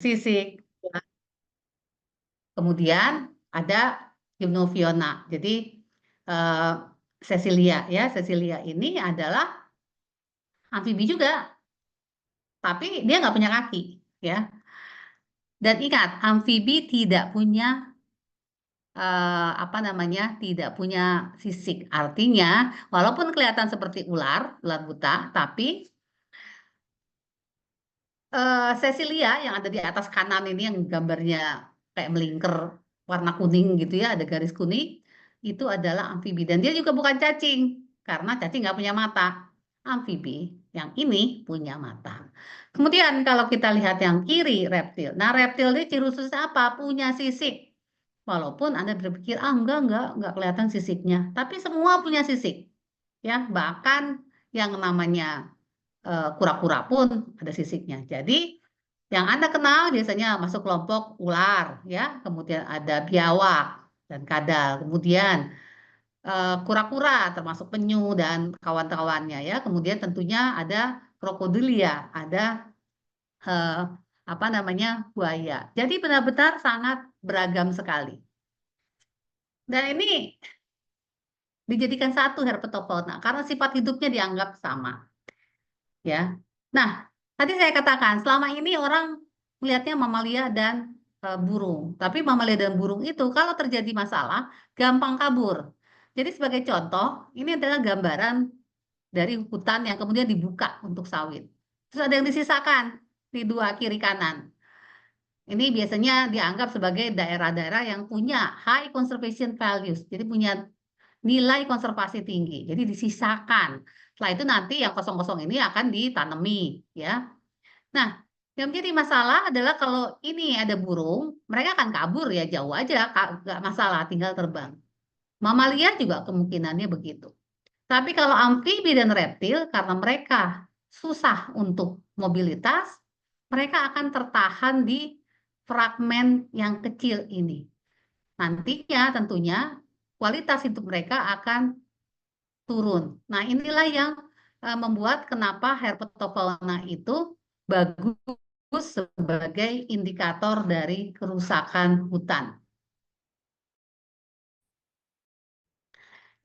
sisik. Kemudian ada gymnophiona. Jadi Cecilia ya, Cecilia ini adalah amfibi juga, tapi dia nggak punya kaki ya. Dan ingat, amfibi tidak punya apa namanya, tidak punya sisik. Artinya, walaupun kelihatan seperti ular, ular buta, tapi Cecilia yang ada di atas kanan ini yang gambarnya kayak melingkar warna kuning gitu ya, ada garis kuning, itu adalah amfibi. Dan dia juga bukan cacing, karena cacing nggak punya mata. Amfibi yang ini punya mata. Kemudian kalau kita lihat yang kiri, reptil. Nah, reptil ini ciri khususnya apa? Punya sisik. Walaupun Anda berpikir, ah enggak kelihatan sisiknya. Tapi semua punya sisik. Ya, bahkan yang namanya kura-kura pun ada sisiknya. Jadi yang Anda kenal biasanya masuk kelompok ular, ya. Kemudian ada biawak dan kadal. Kemudian kura-kura termasuk penyu dan kawan-kawannya, ya. Kemudian tentunya ada krokodilia, ada eh, apa namanya buaya. Jadi benar-benar sangat beragam sekali. Dan ini dijadikan satu herpetofauna karena sifat hidupnya dianggap sama, ya. Nah, tadi saya katakan selama ini orang melihatnya mamalia dan burung, tapi mamalia dan burung itu kalau terjadi masalah gampang kabur. Jadi sebagai contoh, ini adalah gambaran dari hutan yang kemudian dibuka untuk sawit. Terus ada yang disisakan di dua kiri kanan. Ini biasanya dianggap sebagai daerah-daerah yang punya high conservation values, jadi punya nilai konservasi tinggi. Jadi disisakan. Setelah itu nanti yang kosong-kosong ini akan ditanami, ya. Nah, yang menjadi masalah adalah kalau ini ada burung, mereka akan kabur ya jauh aja, nggak masalah, tinggal terbang. Mamalia juga kemungkinannya begitu. Tapi kalau amfibi dan reptil, karena mereka susah untuk mobilitas, mereka akan tertahan di fragmen yang kecil ini. Nantinya tentunya kualitas hidup mereka akan turun. Nah, inilah yang membuat kenapa herpetofauna itu bagus sebagai indikator dari kerusakan hutan.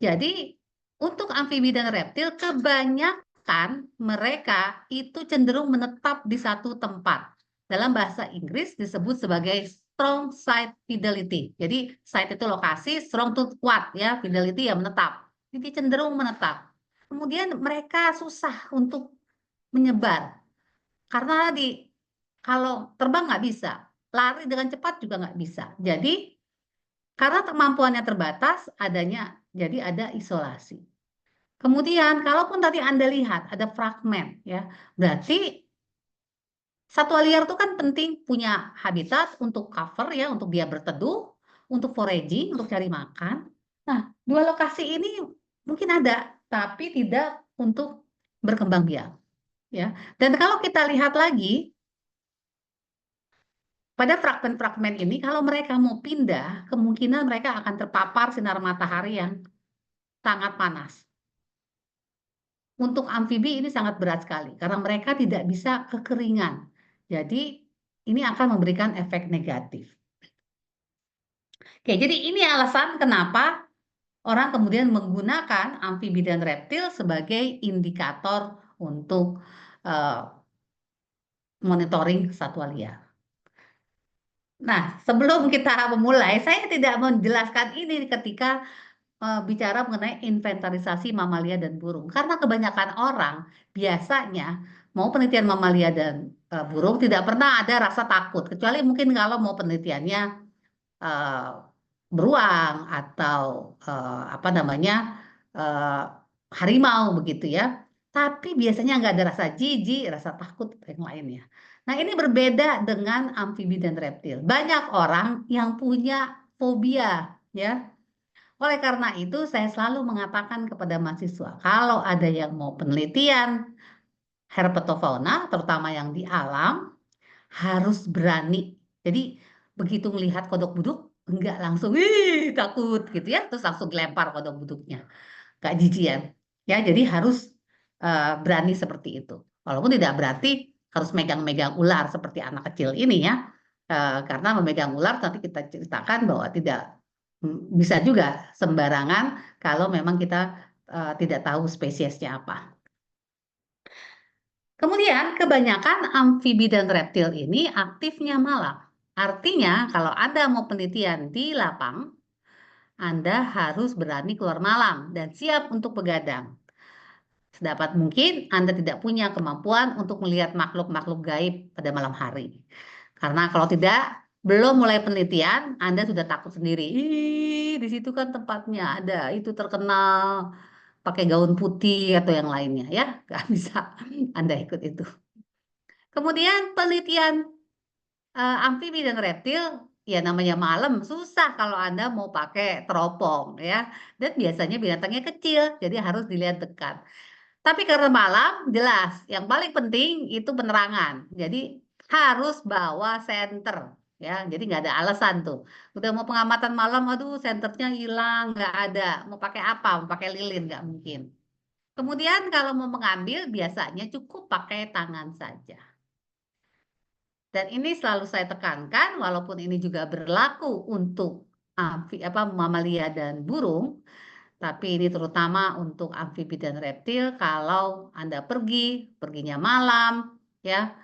Jadi, untuk amfibi dan reptil, kebanyakan mereka itu cenderung menetap di satu tempat. Dalam bahasa Inggris disebut sebagai strong site fidelity. Jadi, site itu lokasi, strong itu kuat, ya, fidelity ya menetap. Jadi cenderung menetap. Kemudian mereka susah untuk menyebar. Karena kalau terbang nggak bisa, lari dengan cepat juga nggak bisa. Jadi, karena kemampuannya terbatas, jadi ada isolasi. Kemudian, kalaupun tadi Anda lihat ada fragmen, ya, berarti satwa liar itu kan penting punya habitat untuk cover, ya, untuk dia berteduh, untuk foraging, untuk cari makan. Nah, dua lokasi ini mungkin ada, tapi tidak untuk berkembang biak, ya. Dan kalau kita lihat lagi pada fragmen-fragmen ini, kalau mereka mau pindah, kemungkinan mereka akan terpapar sinar matahari yang sangat panas. Untuk amfibi ini sangat berat sekali karena mereka tidak bisa kekeringan. Jadi ini akan memberikan efek negatif. Oke, jadi ini alasan kenapa orang kemudian menggunakan amfibi dan reptil sebagai indikator untuk monitoring satwa liar. Nah, sebelum kita memulai, saya tidak menjelaskan ini ketika bicara mengenai inventarisasi mamalia dan burung. Karena kebanyakan orang biasanya mau penelitian mamalia dan burung tidak pernah ada rasa takut. Kecuali mungkin kalau mau penelitiannya uh, beruang atau apa namanya harimau begitu ya. Tapi biasanya nggak ada rasa jijik, rasa takut yang lainnya. Nah, ini berbeda dengan amfibi dan reptil. Banyak orang yang punya fobia, ya. Oleh karena itu, saya selalu mengatakan kepada mahasiswa, kalau ada yang mau penelitian herpetofauna, terutama yang di alam, harus berani. Jadi, begitu melihat kodok buduk, enggak langsung, takut gitu ya, terus langsung dilempar kodok buduknya. Enggak jijian. Ya, jadi harus berani seperti itu. Walaupun tidak berarti harus megang-megang ular seperti anak kecil ini ya. Karena memegang ular nanti kita ceritakan bahwa tidak bisa juga sembarangan kalau memang kita tidak tahu spesiesnya apa. Kemudian kebanyakan amfibi dan reptil ini aktifnya malam. Artinya kalau Anda mau penelitian di lapang, Anda harus berani keluar malam dan siap untuk begadang. Sedapat mungkin Anda tidak punya kemampuan untuk melihat makhluk-makhluk gaib pada malam hari. Karena kalau tidak, belum mulai penelitian, Anda sudah takut sendiri. Ih, di situ kan tempatnya ada, itu terkenal pakai gaun putih atau yang lainnya ya, nggak bisa Anda ikut itu. Kemudian penelitian amfibi dan reptil, ya namanya malam susah kalau Anda mau pakai teropong ya. Dan biasanya binatangnya kecil, jadi harus dilihat dekat. Tapi karena malam, jelas yang paling penting itu penerangan. Jadi harus bawa senter ya. Jadi nggak ada alasan tuh. Udah mau pengamatan malam, aduh senternya hilang, nggak ada. Mau pakai apa? Mau pakai lilin nggak mungkin. Kemudian kalau mau mengambil biasanya cukup pakai tangan saja. Dan ini selalu saya tekankan, walaupun ini juga berlaku untuk mamalia dan burung, tapi ini terutama untuk amfibi dan reptil. Kalau Anda perginya malam, ya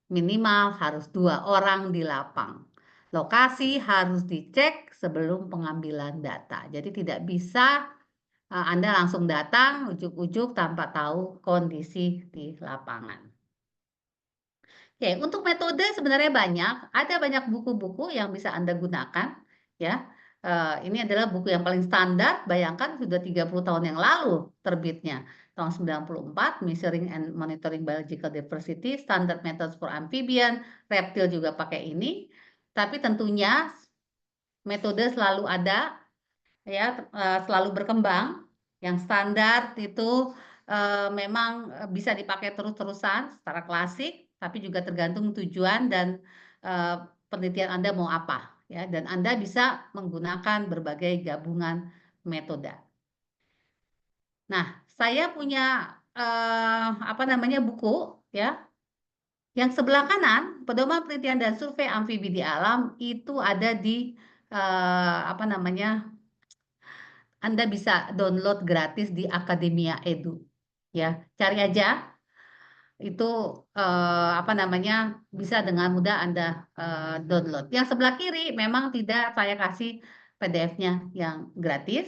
minimal harus 2 orang di lapang. Lokasi harus dicek sebelum pengambilan data. Jadi tidak bisa Anda langsung datang ujuk-ujuk tanpa tahu kondisi di lapangan. Oke, untuk metode sebenarnya banyak, ada banyak buku-buku yang bisa Anda gunakan, ya. Ini adalah buku yang paling standar, bayangkan sudah 30 tahun yang lalu terbitnya, tahun 94, Measuring and Monitoring Biological Diversity, Standard Methods for Amphibian, reptil juga pakai ini, tapi tentunya metode selalu ada, ya, selalu berkembang. Yang standar itu memang bisa dipakai terus-terusan secara klasik, tapi juga tergantung tujuan dan penelitian Anda mau apa, ya. Dan Anda bisa menggunakan berbagai gabungan metode. Nah, saya punya buku, ya. Yang sebelah kanan, pedoman penelitian dan survei amfibi di alam itu ada di Anda bisa download gratis di Akademia Edu, ya. Cari aja, itu bisa dengan mudah Anda download. Yang sebelah kiri memang tidak saya kasih PDF-nya yang gratis,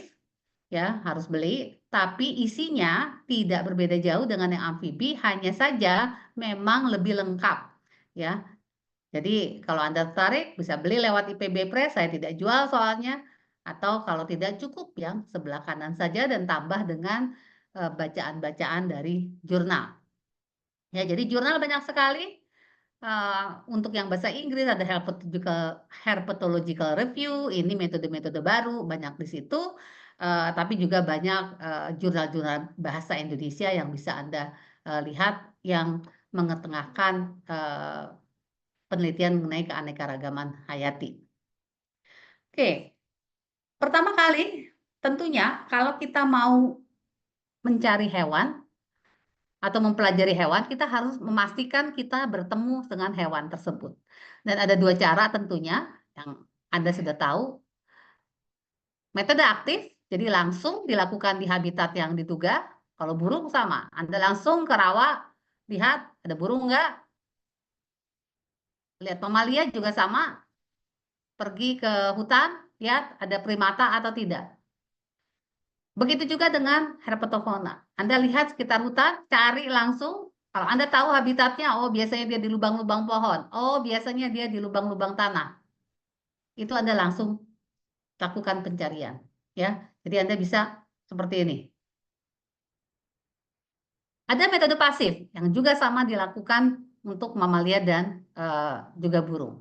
ya harus beli. Tapi isinya tidak berbeda jauh dengan yang amfibi, hanya saja memang lebih lengkap, ya. Jadi kalau Anda tertarik bisa beli lewat IPB Press, saya tidak jual soalnya, atau kalau tidak cukup yang sebelah kanan saja dan tambah dengan bacaan-bacaan dari jurnal. Ya, jadi jurnal banyak sekali. Untuk yang bahasa Inggris ada Herpetological Review, ini metode-metode baru banyak di situ. Tapi juga banyak jurnal-jurnal bahasa Indonesia yang bisa Anda lihat yang mengetengahkan penelitian mengenai keanekaragaman hayati. Oke, pertama kali tentunya kalau kita mau mencari hewan atau mempelajari hewan, kita harus memastikan kita bertemu dengan hewan tersebut. Dan ada 2 cara tentunya yang Anda sudah tahu. Metode aktif, jadi langsung dilakukan di habitat yang dituga. Kalau burung sama, Anda langsung ke rawa, lihat ada burung enggak. Lihat mamalia juga sama, pergi ke hutan, lihat ada primata atau tidak. Begitu juga dengan herpetofauna. Anda lihat sekitar hutan, cari langsung. Kalau Anda tahu habitatnya, oh biasanya dia di lubang-lubang pohon, oh biasanya dia di lubang-lubang tanah. Itu Anda langsung lakukan pencarian, ya. Jadi Anda bisa seperti ini. Ada metode pasif yang juga sama dilakukan untuk mamalia dan juga burung.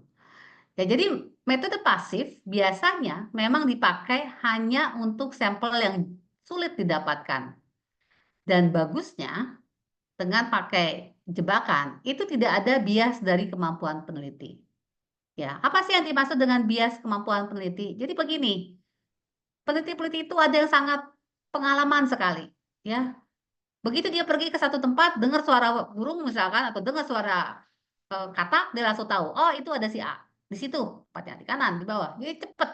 Ya, jadi metode pasif biasanya memang dipakai hanya untuk sampel yang sulit didapatkan. Dan bagusnya dengan pakai jebakan itu tidak ada bias dari kemampuan peneliti. Ya, apa sih yang dimaksud dengan bias kemampuan peneliti? Jadi begini, peneliti-peneliti itu ada yang sangat pengalaman sekali, ya. Begitu dia pergi ke satu tempat, dengar suara burung misalkan atau dengar suara kata, dia langsung tahu, oh itu ada si A, di situ tempatnya, di kanan, di bawah. Jadi cepet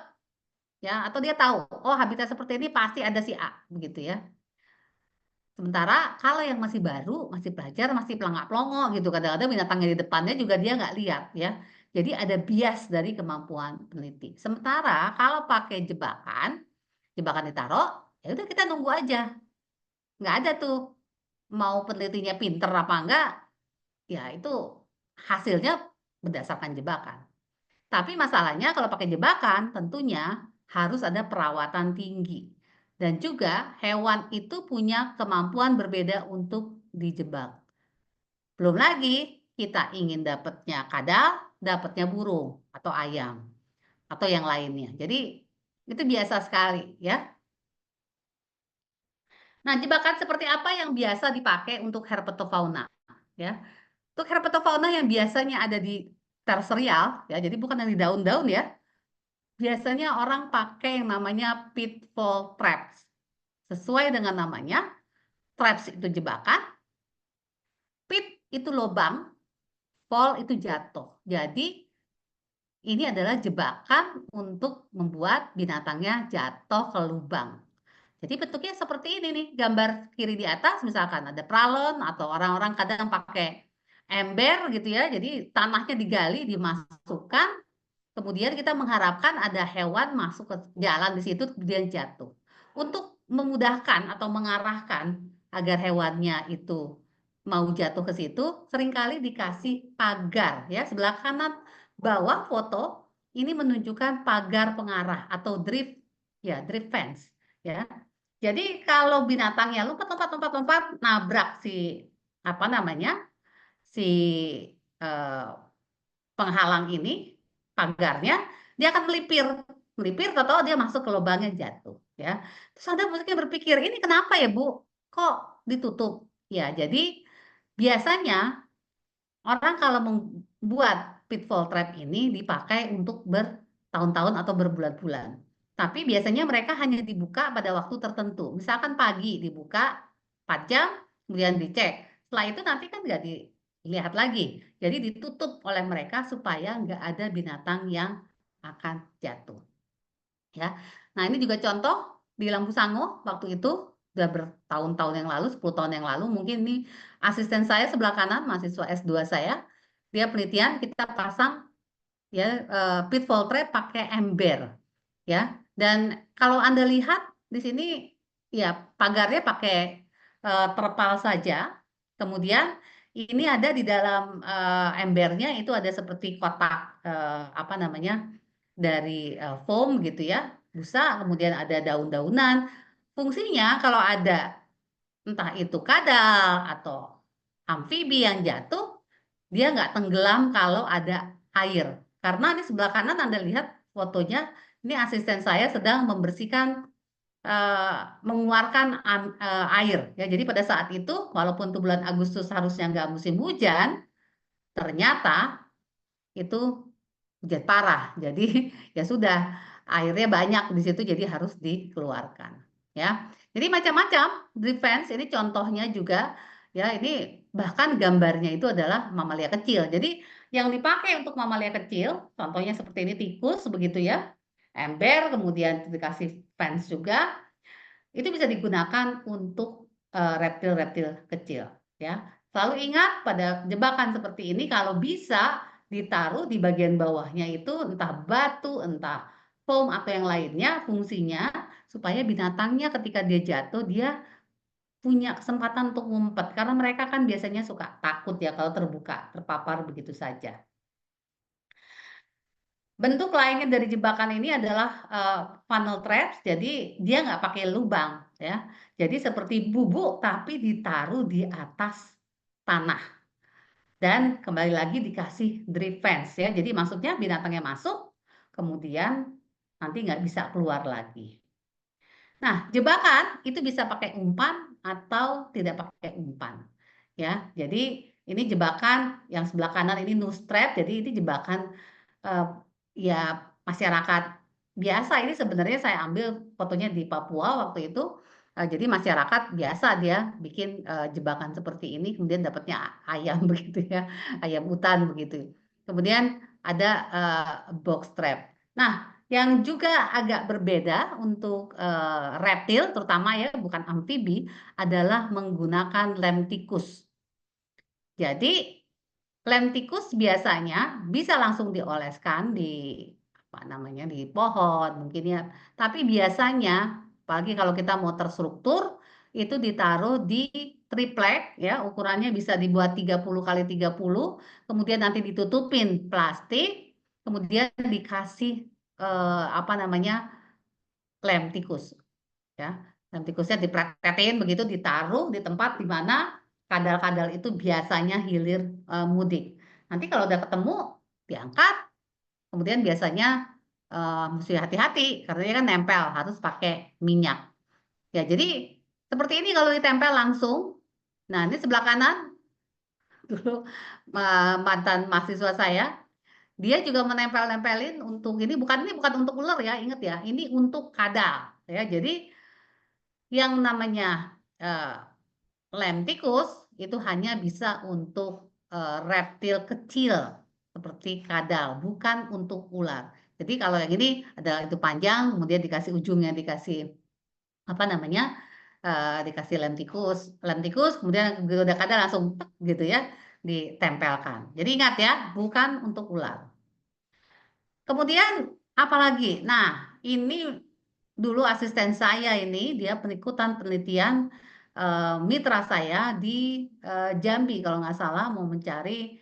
ya, atau dia tahu, oh habitat seperti ini pasti ada si A, begitu ya. Sementara kalau yang masih baru, masih belajar, masih pelangak-pelongo gitu, kadang-kadang binatangnya di depannya juga dia nggak lihat ya. Jadi ada bias dari kemampuan peneliti. Sementara kalau pakai jebakan, jebakan ditaruh, ya udah kita nunggu aja. Nggak ada tuh mau penelitinya pinter apa enggak, ya itu hasilnya berdasarkan jebakan. Tapi masalahnya kalau pakai jebakan tentunya harus ada perawatan tinggi. Dan juga hewan itu punya kemampuan berbeda untuk dijebak. Belum lagi kita ingin dapatnya kadal, dapatnya burung atau ayam atau yang lainnya. Jadi itu biasa sekali ya. Nah, jebakan seperti apa yang biasa dipakai untuk herpetofauna ya? Untuk herpetofauna yang biasanya ada di terserial ya, jadi bukan yang di daun-daun ya. Biasanya orang pakai yang namanya pitfall traps. Sesuai dengan namanya, traps itu jebakan, pit itu lubang, fall itu jatuh. Jadi ini adalah jebakan untuk membuat binatangnya jatuh ke lubang. Jadi bentuknya seperti ini nih, gambar kiri di atas misalkan ada pralon atau orang-orang kadang pakai ember gitu ya. Jadi tanahnya digali, dimasukkan, kemudian kita mengharapkan ada hewan masuk ke jalan di situ kemudian jatuh. Untuk memudahkan atau mengarahkan agar hewannya itu mau jatuh ke situ, seringkali dikasih pagar ya. Sebelah kanan bawah foto ini menunjukkan pagar pengarah atau drift ya, drift fence ya. Jadi kalau binatangnya lompat nabrak si apa namanya? Si eh, penghalang ini, pagarnya, dia akan melipir. Melipir tahu-tahu dia masuk ke lubangnya jatuh ya. Terus Anda mungkin berpikir, "Ini kenapa ya, Bu? Kok ditutup?" Ya, jadi biasanya orang kalau membuat pitfall trap ini dipakai untuk bertahun-tahun atau berbulan-bulan. Tapi biasanya mereka hanya dibuka pada waktu tertentu. Misalkan pagi dibuka 4 jam, kemudian dicek. Setelah itu nanti kan nggak dilihat lagi. Jadi ditutup oleh mereka supaya nggak ada binatang yang akan jatuh. Ya. Nah ini juga contoh di Lampu Sango waktu itu udah bertahun-tahun yang lalu, 10 tahun yang lalu mungkin nih asisten saya sebelah kanan mahasiswa S2 saya, dia penelitian kita pasang ya pitfall trap pakai ember ya. Dan kalau Anda lihat di sini ya pagarnya pakai terpal saja. Kemudian ini ada di dalam embernya itu ada seperti kotak apa namanya? Dari foam gitu ya, busa, kemudian ada daun-daunan. Fungsinya kalau ada entah itu kadal atau amfibi yang jatuh, dia nggak tenggelam kalau ada air. Karena di sebelah kanan Anda lihat fotonya, ini asisten saya sedang membersihkan, mengeluarkan air ya. Jadi pada saat itu walaupun itu bulan Agustus harusnya nggak musim hujan, ternyata itu hujan parah. Jadi ya sudah, airnya banyak di situ jadi harus dikeluarkan, ya. Jadi macam-macam defense ini contohnya juga ya ini bahkan gambarnya itu adalah mamalia kecil. Jadi yang dipakai untuk mamalia kecil contohnya seperti ini tikus begitu ya, ember kemudian dikasih fence juga, itu bisa digunakan untuk reptil-reptil kecil ya. Selalu ingat pada jebakan seperti ini kalau bisa ditaruh di bagian bawahnya itu entah batu, entah foam atau yang lainnya, fungsinya supaya binatangnya ketika dia jatuh dia punya kesempatan untuk ngumpet karena mereka kan biasanya suka takut ya kalau terbuka, terpapar begitu saja. Bentuk lainnya dari jebakan ini adalah funnel traps, jadi dia nggak pakai lubang ya. Jadi seperti bubuk tapi ditaruh di atas tanah dan kembali lagi dikasih drip fence ya. Jadi maksudnya binatangnya masuk, kemudian nanti nggak bisa keluar lagi. Nah, jebakan itu bisa pakai umpan atau tidak pakai umpan ya. Jadi ini jebakan yang sebelah kanan ini noose trap, jadi ini jebakan ya masyarakat biasa ini sebenarnya saya ambil fotonya di Papua waktu itu, Jadi masyarakat biasa dia bikin jebakan seperti ini, kemudian dapatnya ayam begitu ya, ayam hutan begitu. Kemudian ada box trap. Nah, yang juga agak berbeda untuk reptil, terutama ya bukan amfibi, adalah menggunakan lem tikus. Jadi lem tikus biasanya bisa langsung dioleskan di apa namanya di pohon mungkin ya. Tapi biasanya apalagi kalau kita mau terstruktur itu ditaruh di triplek ya, ukurannya bisa dibuat 30 kali 30, kemudian nanti ditutupin plastik, kemudian dikasih apa namanya lem tikus ya. Lem tikusnya dipraktekin begitu, ditaruh di tempat di mana kadal-kadal itu biasanya hilir mudik. Nanti kalau udah ketemu diangkat, kemudian biasanya mesti hati-hati karena dia kan nempel, harus pakai minyak. Ya, jadi seperti ini kalau ditempel langsung. Nah, ini sebelah kanan dulu mantan mahasiswa saya, dia juga menempel-nempelin untuk ini bukan untuk ular ya, ingat ya, ini untuk kadal ya. Jadi yang namanya lem tikus itu hanya bisa untuk reptil kecil seperti kadal, bukan untuk ular. Jadi kalau yang ini ada itu panjang, kemudian dikasih ujungnya dikasih apa namanya dikasih lem tikus, kemudian begitu udah kadal langsung tek gitu ya ditempelkan. Jadi ingat ya, bukan untuk ular. Kemudian apalagi? Nah, ini dulu asisten saya ini dia pengikutan penelitian mitra saya di Jambi kalau nggak salah mau mencari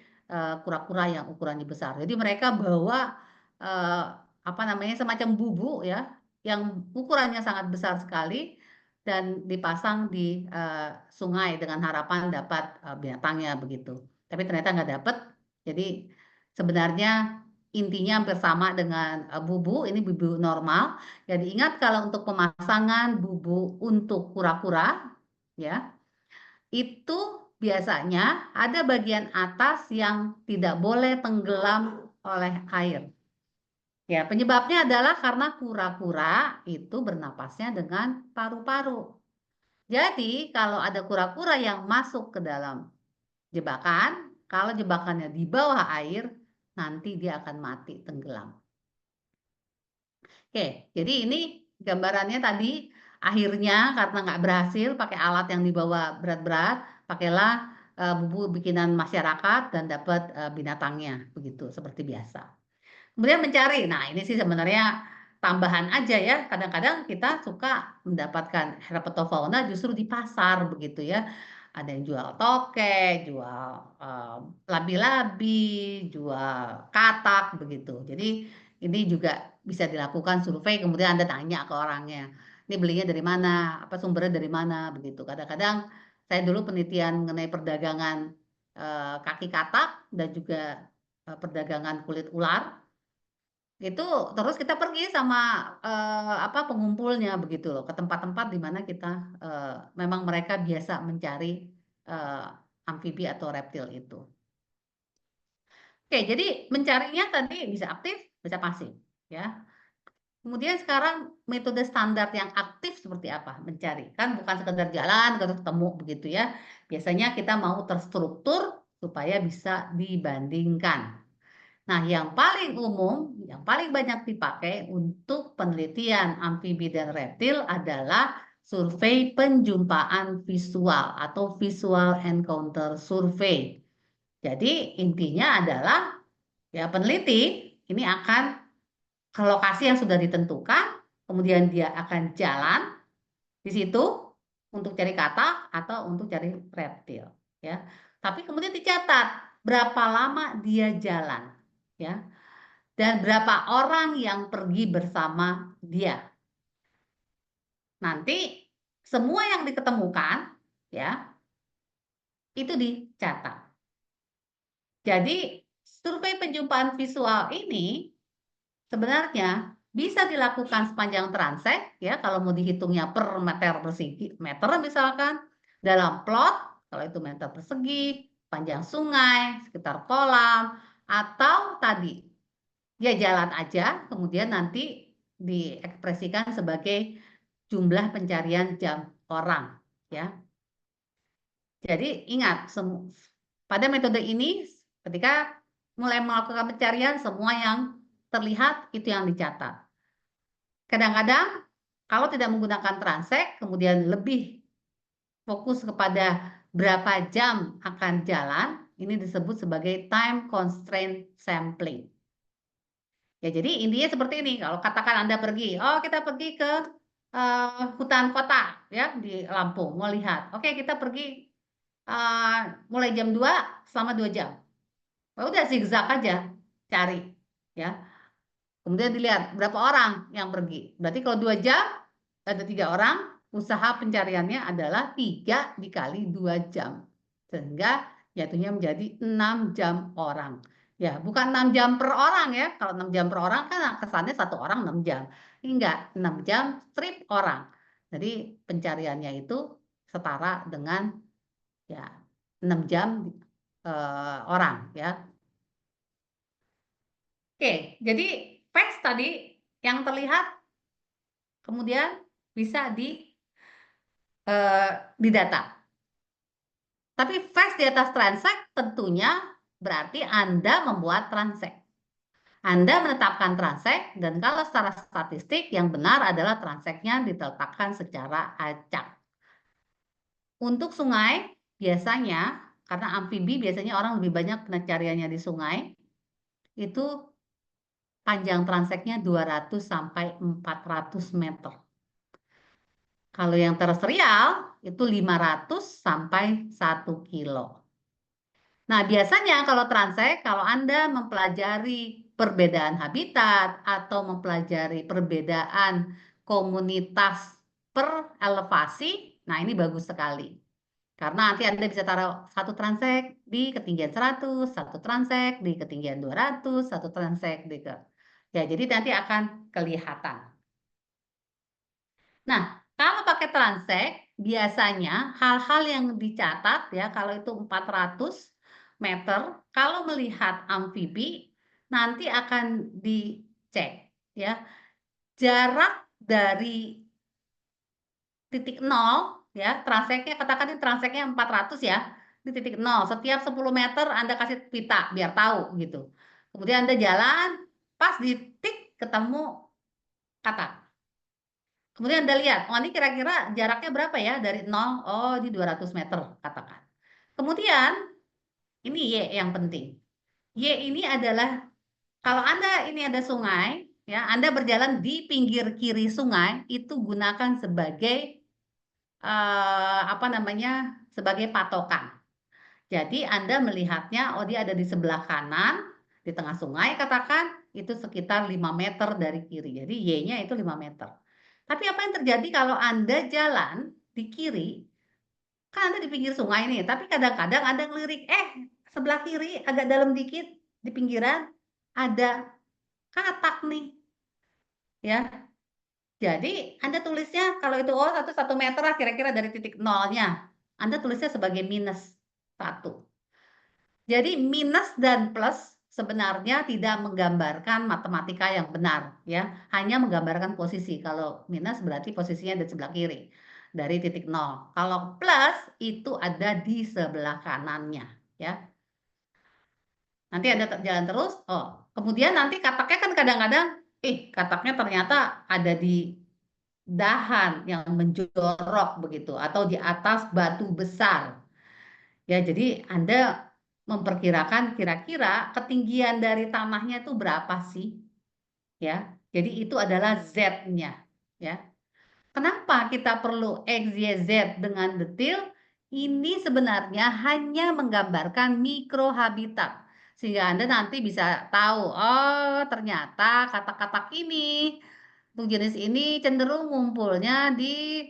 kura-kura yang ukurannya besar. Jadi mereka bawa eh, apa namanya semacam bubuk ya yang ukurannya sangat besar sekali dan dipasang di sungai dengan harapan dapat binatangnya begitu. Tapi ternyata nggak dapat. Jadi sebenarnya intinya hampir sama dengan bubu, ini bubu normal. Jadi ingat kalau untuk pemasangan bubu untuk kura-kura, ya, itu biasanya ada bagian atas yang tidak boleh tenggelam oleh air. Ya, penyebabnya adalah karena kura-kura itu bernapasnya dengan paru-paru. Jadi kalau ada kura-kura yang masuk ke dalam jebakan, kalau jebakannya di bawah air, nanti dia akan mati tenggelam. Oke, jadi ini gambarannya tadi akhirnya karena nggak berhasil pakai alat yang dibawa berat-berat, pakailah bubu bikinan masyarakat dan dapat binatangnya begitu seperti biasa. Kemudian mencari, nah ini sih sebenarnya tambahan aja ya. Kadang-kadang kita suka mendapatkan herpetofauna justru di pasar begitu ya. Ada yang jual toke, jual labi-labi, jual katak begitu. Jadi ini juga bisa dilakukan survei, kemudian Anda tanya ke orangnya, ini belinya dari mana, apa sumbernya dari mana begitu. Kadang-kadang saya dulu penelitian mengenai perdagangan kaki katak dan juga perdagangan kulit ular. Itu terus kita pergi sama apa pengumpulnya begitu loh, ke tempat-tempat di mana kita memang mereka biasa mencari eee, amfibi atau reptil itu. Oke, jadi mencarinya tadi bisa aktif, bisa pasif, ya. Kemudian sekarang metode standar yang aktif seperti apa mencari? Kan bukan sekedar jalan, ketemu begitu ya. Biasanya kita mau terstruktur supaya bisa dibandingkan. Nah, yang paling umum, yang paling banyak dipakai untuk penelitian amfibi dan reptil adalah survei penjumpaan visual atau visual encounter survey. Jadi intinya adalah ya peneliti ini akan ke lokasi yang sudah ditentukan, kemudian dia akan jalan di situ untuk cari katak atau untuk cari reptil, ya. Tapi kemudian dicatat berapa lama dia jalan, ya. Dan berapa orang yang pergi bersama dia. Nanti semua yang diketemukan ya, itu dicatat. Jadi survei penjumpaan visual ini sebenarnya bisa dilakukan sepanjang transek ya kalau mau dihitungnya per meter persegi, meter misalkan dalam plot kalau itu meter persegi, panjang sungai, sekitar kolam atau tadi dia jalan aja, kemudian nanti diekspresikan sebagai jumlah pencarian jam orang, ya. Jadi ingat, pada metode ini ketika mulai melakukan pencarian, semua yang terlihat itu yang dicatat. Kadang-kadang kalau tidak menggunakan transek, kemudian lebih fokus kepada berapa jam akan jalan, ini disebut sebagai time constraint sampling. Ya, jadi intinya seperti ini, kalau katakan Anda pergi, oh kita pergi ke hutan kota ya di Lampung, mau lihat. Oke, kita pergi mulai jam 2 selama 2 jam. Oh, udah zigzag aja cari ya. Kemudian dilihat berapa orang yang pergi. Berarti kalau 2 jam ada 3 orang, usaha pencariannya adalah 3 dikali 2 jam. Sehingga jatuhnya menjadi 6 jam orang. Ya, bukan 6 jam per orang ya. Kalau 6 jam per orang kan kesannya 1 orang 6 jam. Enggak, 6 jam strip orang. Jadi pencariannya itu setara dengan ya 6 jam orang ya. Oke, jadi facts tadi yang terlihat kemudian bisa didata. Tapi facts di atas transek tentunya berarti Anda membuat transek. Anda menetapkan transek dan kalau secara statistik yang benar adalah transeknya diletakkan secara acak. Untuk sungai biasanya karena amfibi biasanya orang lebih banyak pencariannya di sungai, itu panjang transeknya 200 sampai 400 meter. Kalau yang terestrial itu 500 sampai 1 kilo. Nah, biasanya kalau transek, kalau Anda mempelajari perbedaan habitat atau mempelajari perbedaan komunitas per elevasi, nah ini bagus sekali. Karena nanti Anda bisa taruh satu transek di ketinggian 100, satu transek di ketinggian 200, satu transek di ke. Ya, jadi nanti akan kelihatan. Nah, kalau pakai transek, biasanya hal-hal yang dicatat ya, kalau itu 400 meter, kalau melihat amfibi, nanti akan dicek ya, jarak dari titik 0 ya, transeknya katakan ini transeknya 400 ya, di titik 0, setiap 10 meter Anda kasih pita biar tahu gitu. Kemudian Anda jalan, pas di titik ketemu kata. Kemudian Anda lihat, oh ini kira-kira jaraknya berapa ya dari 0, oh ini 200 meter katakan. Kemudian, ini Y yang penting. Y ini adalah, kalau Anda ini ada sungai, ya Anda berjalan di pinggir kiri sungai, itu gunakan sebagai, apa namanya, sebagai patokan. Jadi Anda melihatnya, oh dia ada di sebelah kanan, di tengah sungai katakan, itu sekitar 5 meter dari kiri. Jadi Y-nya itu 5 meter. Tapi apa yang terjadi kalau Anda jalan di kiri, kan Anda di pinggir sungai nih, tapi kadang-kadang Anda ngelirik, sebelah kiri agak dalam dikit, di pinggiran ada katak nih, ya. Jadi Anda tulisnya kalau itu, oh 1 meter lah kira-kira dari titik nolnya, Anda tulisnya sebagai -1. Jadi minus dan plus sebenarnya tidak menggambarkan matematika yang benar, ya. Hanya menggambarkan posisi. Kalau minus berarti posisinya di sebelah kiri dari titik 0. Kalau plus itu ada di sebelah kanannya, ya. Nanti Anda jalan terus, oh, kemudian nanti kataknya kan kadang-kadang, kataknya ternyata ada di dahan yang menjorok begitu atau di atas batu besar. Ya, jadi Anda memperkirakan kira-kira ketinggian dari tanahnya itu berapa sih? Ya, jadi itu adalah Z-nya, ya. Kenapa kita perlu X, Y, Z dengan detail? Ini sebenarnya hanya menggambarkan mikrohabitat. Sehingga Anda nanti bisa tahu, oh ternyata kata-kata ini, untuk jenis ini cenderung ngumpulnya di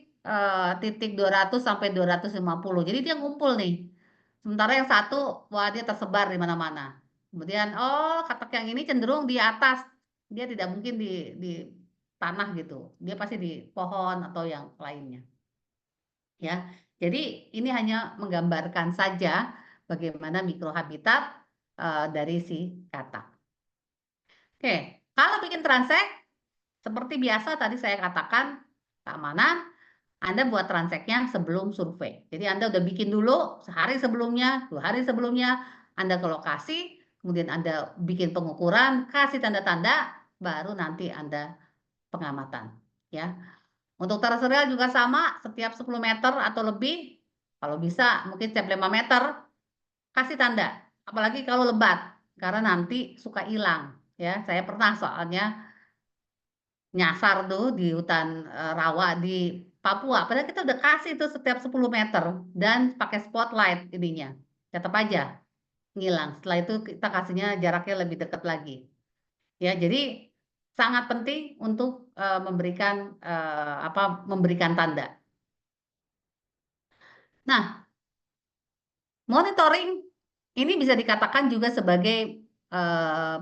titik 200 sampai 250. Jadi dia ngumpul nih. Sementara yang satu, wah dia tersebar di mana-mana. Kemudian, oh katak yang ini cenderung di atas. Dia tidak mungkin di tanah gitu. Dia pasti di pohon atau yang lainnya. Ya. Jadi ini hanya menggambarkan saja bagaimana mikrohabitat dari si katak. Oke, kalau bikin transek seperti biasa tadi saya katakan keamanan, Anda buat transeknya sebelum survei. Jadi Anda udah bikin dulu sehari sebelumnya, 2 hari sebelumnya, Anda ke lokasi, kemudian Anda bikin pengukuran, kasih tanda-tanda, baru nanti Anda pengamatan, ya. Untuk terrestrial juga sama, setiap 10 meter atau lebih, kalau bisa mungkin setiap 5 meter, kasih tanda. Apalagi kalau lebat, karena nanti suka hilang, ya. Saya pernah soalnya nyasar tuh di hutan rawa di Papua. Padahal kita udah kasih tuh setiap 10 meter dan pakai spotlight ininya. Tetap aja ngilang. Setelah itu kita kasihnya jaraknya lebih dekat lagi. Ya, jadi sangat penting untuk memberikan tanda. Nah, monitoring ini bisa dikatakan juga sebagai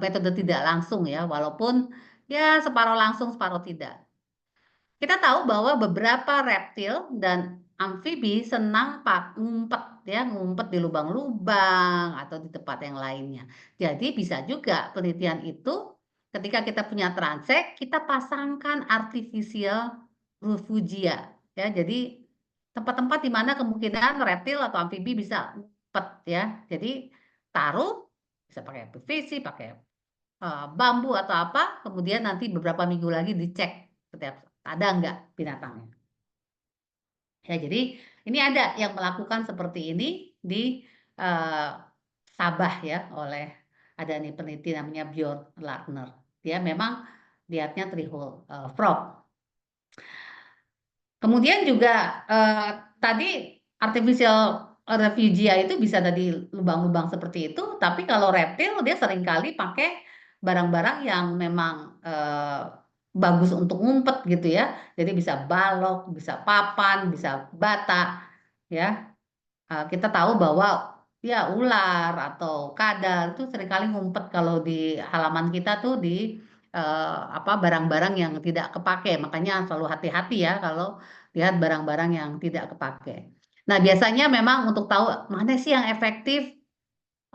metode tidak langsung ya, walaupun ya separuh langsung, separuh tidak. Kita tahu bahwa beberapa reptil dan amfibi senang ngumpet ya, ngumpet di lubang-lubang atau di tempat yang lainnya. Jadi bisa juga penelitian itu ketika kita punya transek, kita pasangkan artificial refugia ya. Jadi tempat-tempat di mana kemungkinan reptil atau amfibi bisa ngumpet ya. Jadi taruh bisa pakai PVC, pakai bambu atau apa, kemudian nanti beberapa minggu lagi dicek setiap ada nggak binatangnya. Ya, jadi ini ada yang melakukan seperti ini di Sabah ya oleh ada nih peneliti namanya Björn Larner. Dia memang lihatnya trihole frog. Kemudian juga tadi artificial refugia itu bisa tadi lubang-lubang seperti itu, tapi kalau reptil dia seringkali pakai barang-barang yang memang bagus untuk ngumpet gitu ya. Jadi bisa balok, bisa papan, bisa bata ya. Kita tahu bahwa ya ular atau kadal itu seringkali ngumpet kalau di halaman kita tuh di barang-barang yang tidak kepake. Makanya selalu hati-hati ya kalau lihat barang-barang yang tidak kepake. Nah, biasanya memang untuk tahu mana sih yang efektif,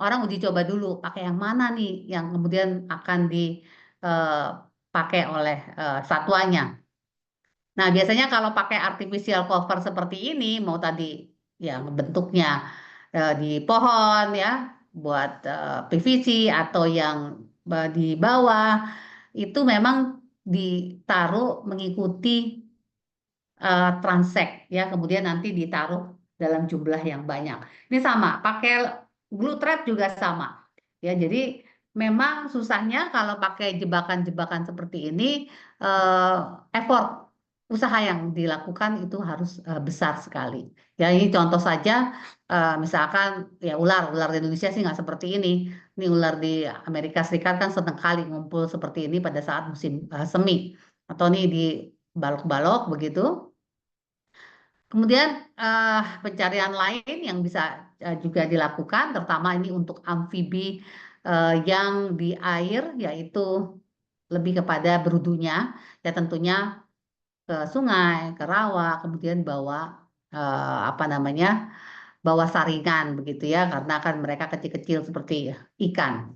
orang uji coba dulu, pakai yang mana nih yang kemudian akan dipakai oleh satwanya. Nah, biasanya kalau pakai artificial cover seperti ini, mau tadi ya bentuknya di pohon ya, buat PVC atau yang di bawah, itu memang ditaruh mengikuti transek ya, kemudian nanti ditaruh dalam jumlah yang banyak. Ini sama, pakai glue trap juga sama. Ya, jadi memang susahnya kalau pakai jebakan-jebakan seperti ini effort usaha yang dilakukan itu harus besar sekali. Ya, ini contoh saja misalkan ya ular di Indonesia sih nggak seperti ini. Ini ular di Amerika Serikat kan senang kali ngumpul seperti ini pada saat musim semi atau nih di balok-balok begitu. Kemudian pencarian lain yang bisa juga dilakukan, terutama ini untuk amfibi yang di air, yaitu lebih kepada berudunya, ya tentunya ke sungai, ke rawa, kemudian bawa bawa saringan begitu ya, karena kan mereka kecil-kecil seperti ikan.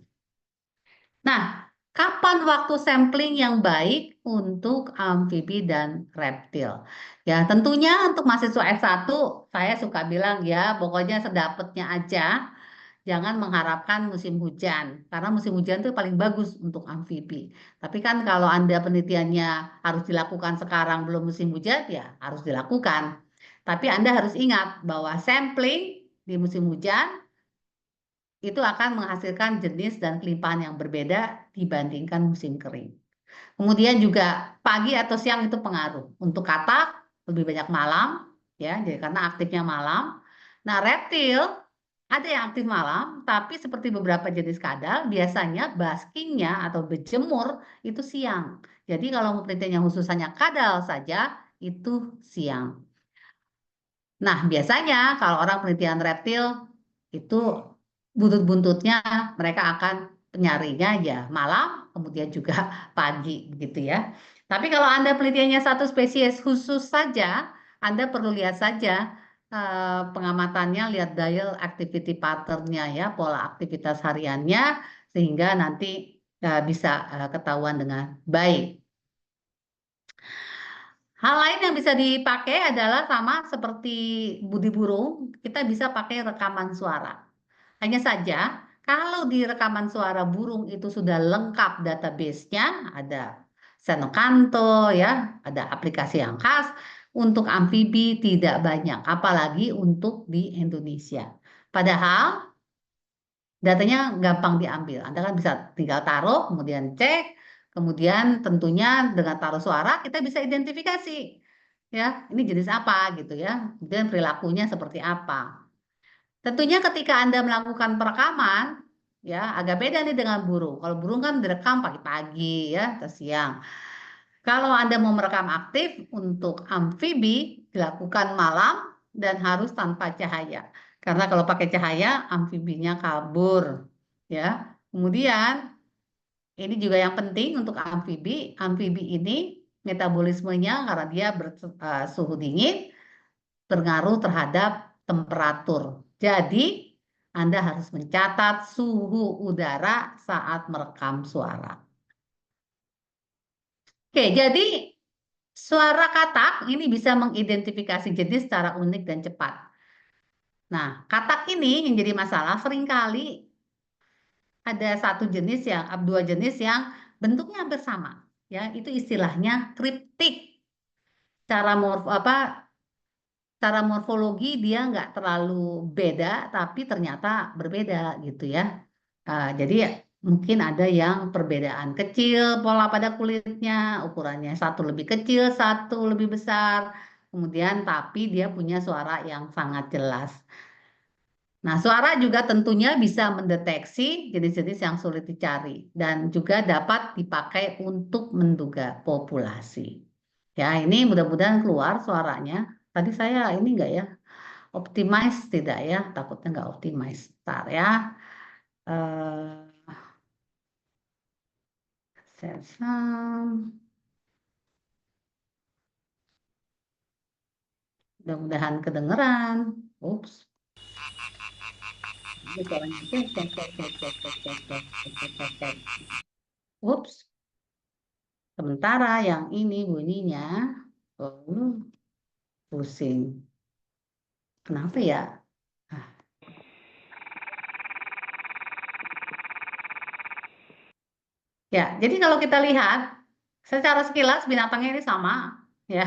Nah, kapan waktu sampling yang baik untuk amfibi dan reptil? Ya, tentunya untuk mahasiswa S1, saya suka bilang ya, pokoknya sedapatnya aja, jangan mengharapkan musim hujan, karena musim hujan itu paling bagus untuk amfibi. Tapi kan kalau Anda penelitiannya harus dilakukan sekarang belum musim hujan, ya harus dilakukan. Tapi Anda harus ingat bahwa sampling di musim hujan itu akan menghasilkan jenis dan kelimpahan yang berbeda dibandingkan musim kering. Kemudian juga pagi atau siang itu pengaruh. Untuk katak lebih banyak malam, ya, jadi karena aktifnya malam. Nah, reptil ada yang aktif malam, tapi seperti beberapa jenis kadal, biasanya baskingnya atau berjemur itu siang. Jadi kalau penelitian yang khusus hanya kadal saja, itu siang. Nah, biasanya kalau orang penelitian reptil itu buntut-buntutnya mereka akan nyarinya ya malam, kemudian juga pagi begitu ya. Tapi kalau Anda penelitiannya satu spesies khusus saja, Anda perlu lihat saja pengamatannya, lihat diel activity pattern-nya ya, pola aktivitas hariannya sehingga nanti bisa ketahuan dengan baik. Hal lain yang bisa dipakai adalah sama seperti budi burung, kita bisa pakai rekaman suara. Hanya saja, kalau di rekaman suara burung itu sudah lengkap database-nya, ada Senokanto ya, ada aplikasi yang khas. Untuk amfibi tidak banyak, apalagi untuk di Indonesia. Padahal datanya gampang diambil. Anda kan bisa tinggal taruh, kemudian cek, kemudian tentunya dengan taruh suara kita bisa identifikasi ya, ini jenis apa gitu ya. Kemudian perilakunya seperti apa. Tentunya ketika Anda melakukan perekaman ya agak beda nih dengan burung. Kalau burung kan direkam pagi-pagi ya atau siang. Kalau Anda mau merekam aktif untuk amfibi, dilakukan malam dan harus tanpa cahaya. Karena kalau pakai cahaya, amfibinya kabur. Ya. Kemudian, ini juga yang penting untuk amfibi. Amfibi ini metabolismenya karena dia bersuhu dingin, berpengaruh terhadap temperatur. Jadi, Anda harus mencatat suhu udara saat merekam suara. Oke, jadi suara katak ini bisa mengidentifikasi jenis secara unik dan cepat. Nah, katak ini yang jadi masalah seringkali ada dua jenis yang bentuknya hampir sama. Ya, itu istilahnya kriptik. Cara morfologi dia nggak terlalu beda, tapi ternyata berbeda gitu ya. Jadi mungkin ada yang perbedaan kecil pola pada kulitnya, ukurannya satu lebih kecil, satu lebih besar. Kemudian tapi dia punya suara yang sangat jelas. Nah, suara juga tentunya bisa mendeteksi jenis-jenis yang sulit dicari dan juga dapat dipakai untuk menduga populasi. Ya, ini mudah-mudahan keluar suaranya. Tadi saya ini enggak ya, optimize tidak ya, takutnya enggak optimize. Ntar ya. Eh, Sesam. Mudah-mudahan kedengeran. Ups. Ini suaranya. Cek, cek, cek, cek, cek, cek, cek, cek, cek, cek, cek. Ups. Sementara yang ini bunyinya, oh, pusing. Kenapa ya? Ah, ya, jadi kalau kita lihat secara sekilas binatangnya ini sama, ya.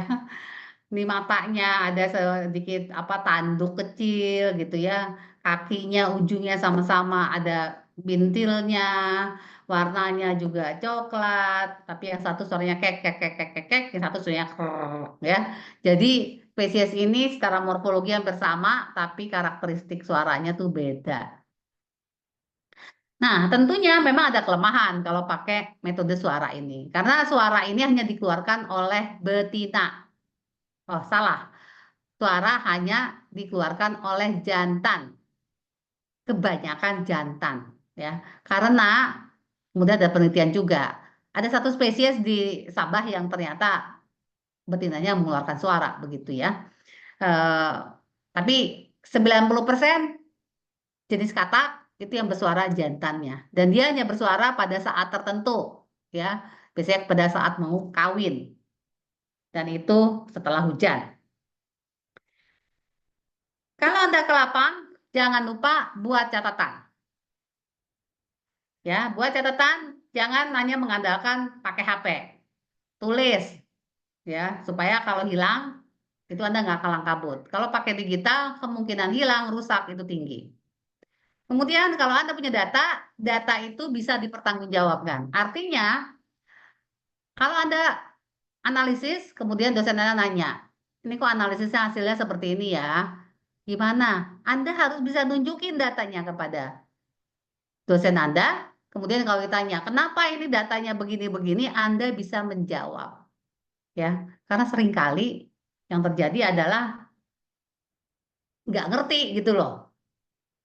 Di matanya ada sedikit apa tanduk kecil gitu ya, kakinya ujungnya sama-sama ada bintilnya, warnanya juga coklat, tapi yang satu suaranya kek kek kek kek kek, kek, yang satu suaranya krrr, ya. Jadi spesies ini secara morfologi hampir sama, tapi karakteristik suaranya tuh beda. Nah, tentunya memang ada kelemahan kalau pakai metode suara ini, karena suara ini hanya dikeluarkan oleh betina. Oh, salah. Suara hanya dikeluarkan oleh jantan, kebanyakan jantan, ya. Karena kemudian ada penelitian juga, ada satu spesies di Sabah yang ternyata betinanya mengeluarkan suara begitu ya. Eh, tapi 90% jenis katak itu yang bersuara jantannya, dan dia hanya bersuara pada saat tertentu, ya. Biasanya pada saat mau kawin, dan itu setelah hujan. Kalau Anda ke lapang, jangan lupa buat catatan. Ya, buat catatan, jangan hanya mengandalkan pakai HP. Tulis, ya, supaya kalau hilang, itu Anda nggak kalang kabut. Kalau pakai digital, kemungkinan hilang, rusak, itu tinggi. Kemudian kalau Anda punya data, data itu bisa dipertanggungjawabkan. Artinya, kalau Anda analisis, kemudian dosen Anda nanya, ini kok analisisnya hasilnya seperti ini ya, gimana? Anda harus bisa nunjukin datanya kepada dosen Anda, kemudian kalau ditanya, kenapa ini datanya begini-begini, Anda bisa menjawab. Ya, karena seringkali yang terjadi adalah nggak ngerti gitu loh.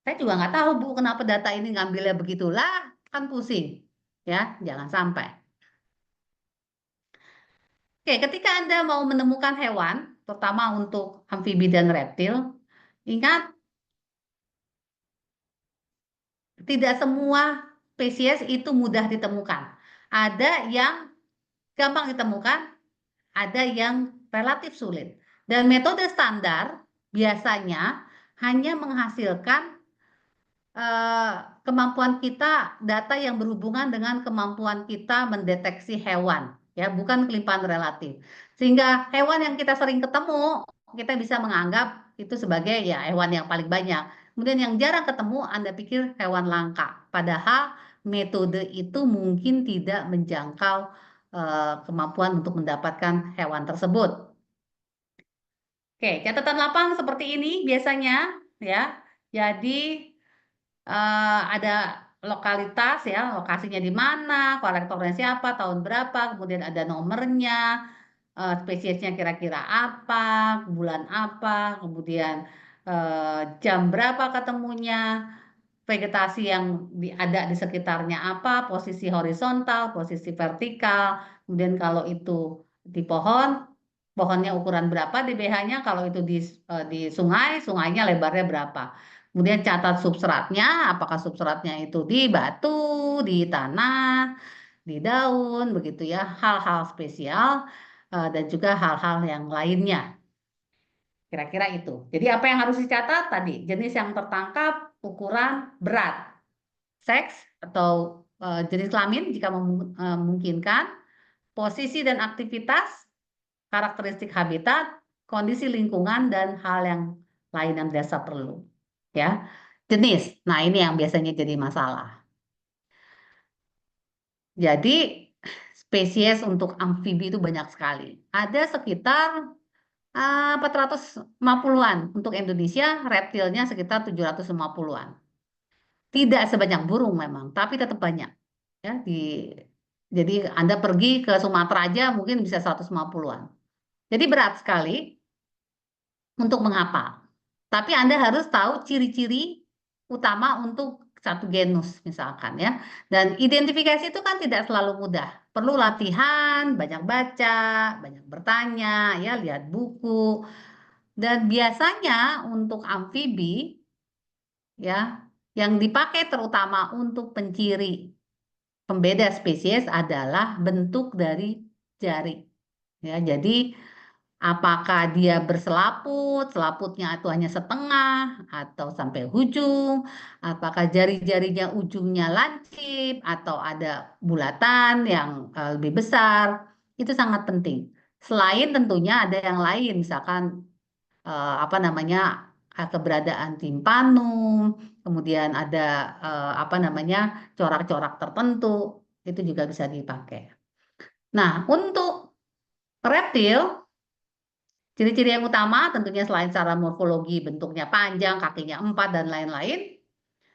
Saya juga nggak tahu Bu, kenapa data ini ngambilnya begitulah, kan pusing. Ya, jangan sampai. Oke, ketika Anda mau menemukan hewan, terutama untuk amfibi dan reptil, ingat tidak semua spesies itu mudah ditemukan. Ada yang gampang ditemukan, ada yang relatif sulit. Dan metode standar biasanya hanya menghasilkan kemampuan kita, data yang berhubungan dengan kemampuan kita mendeteksi hewan, ya, bukan kelimpahan relatif. Sehingga hewan yang kita sering ketemu, kita bisa menganggap itu sebagai ya hewan yang paling banyak. Kemudian yang jarang ketemu, Anda pikir hewan langka. Padahal metode itu mungkin tidak menjangkau kemampuan untuk mendapatkan hewan tersebut. Oke, catatan lapang seperti ini biasanya, ya. Jadi ada lokalitas ya, lokasinya di mana, kolektornya siapa, tahun berapa, kemudian ada nomornya, spesiesnya kira-kira apa, bulan apa, kemudian jam berapa ketemunya, vegetasi yang ada di sekitarnya apa, posisi horizontal, posisi vertikal, kemudian kalau itu di pohon, pohonnya ukuran berapa DBH-nya, kalau itu di sungai, sungainya lebarnya berapa. Kemudian catat substratnya, apakah substratnya itu di batu, di tanah, di daun, begitu ya, hal-hal spesial dan juga hal-hal yang lainnya. Kira-kira itu. Jadi apa yang harus dicatat tadi? Jenis yang tertangkap, ukuran, berat, seks atau jenis kelamin jika memungkinkan, posisi dan aktivitas, karakteristik habitat, kondisi lingkungan dan hal yang lain yang biasa perlu. Ya, jenis. Nah, ini yang biasanya jadi masalah. Jadi spesies untuk amfibi itu banyak sekali. Ada sekitar 450-an untuk Indonesia, reptilnya sekitar 750-an. Tidak sebanyak burung memang, tapi tetap banyak. Ya, jadi Anda pergi ke Sumatera aja mungkin bisa 150-an. Jadi berat sekali untuk menghafal. Tapi Anda harus tahu ciri-ciri utama untuk satu genus misalkan ya. Dan identifikasi itu kan tidak selalu mudah. Perlu latihan, banyak baca, banyak bertanya, ya, lihat buku. Dan biasanya untuk amfibi ya, yang dipakai terutama untuk penciri pembeda spesies adalah bentuk dari jari. Ya, jadi apakah dia berselaput, selaputnya itu hanya setengah atau sampai ujung, apakah jari-jarinya ujungnya lancip atau ada bulatan yang lebih besar, itu sangat penting. Selain tentunya ada yang lain, misalkan apa namanya keberadaan timpanum, kemudian ada apa namanya corak-corak tertentu, itu juga bisa dipakai. Nah, untuk reptil, ciri-ciri yang utama tentunya selain secara morfologi, bentuknya panjang, kakinya 4 dan lain-lain,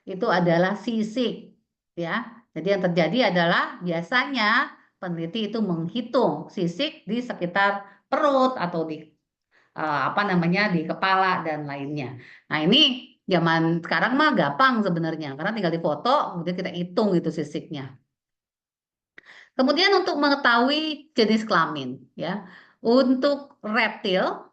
itu adalah sisik, ya. Jadi yang terjadi adalah biasanya peneliti itu menghitung sisik di sekitar perut atau di apa namanya di kepala dan lainnya. Nah, ini zaman sekarang mah gampang sebenarnya karena tinggal difoto kemudian kita hitung itu sisiknya. Kemudian untuk mengetahui jenis kelamin ya. Untuk reptil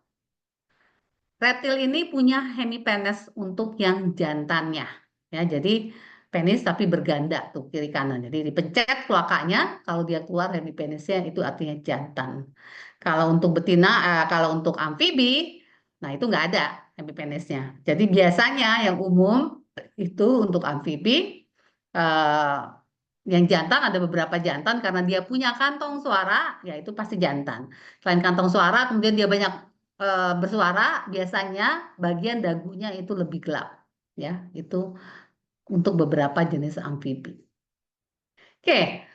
ini punya hemipenis untuk yang jantannya ya. Jadi penis tapi berganda tuh kiri kanan. Jadi dipencet kloakanya kalau dia keluar hemipenisnya itu artinya jantan. Kalau untuk betina, kalau untuk amfibi, nah itu nggak ada hemipenisnya. Jadi biasanya yang umum itu untuk amfibi, eh, yang jantan ada beberapa jantan karena dia punya kantong suara, ya itu pasti jantan. Selain kantong suara, kemudian dia banyak bersuara, biasanya bagian dagunya itu lebih gelap, ya itu untuk beberapa jenis amfibi. Oke,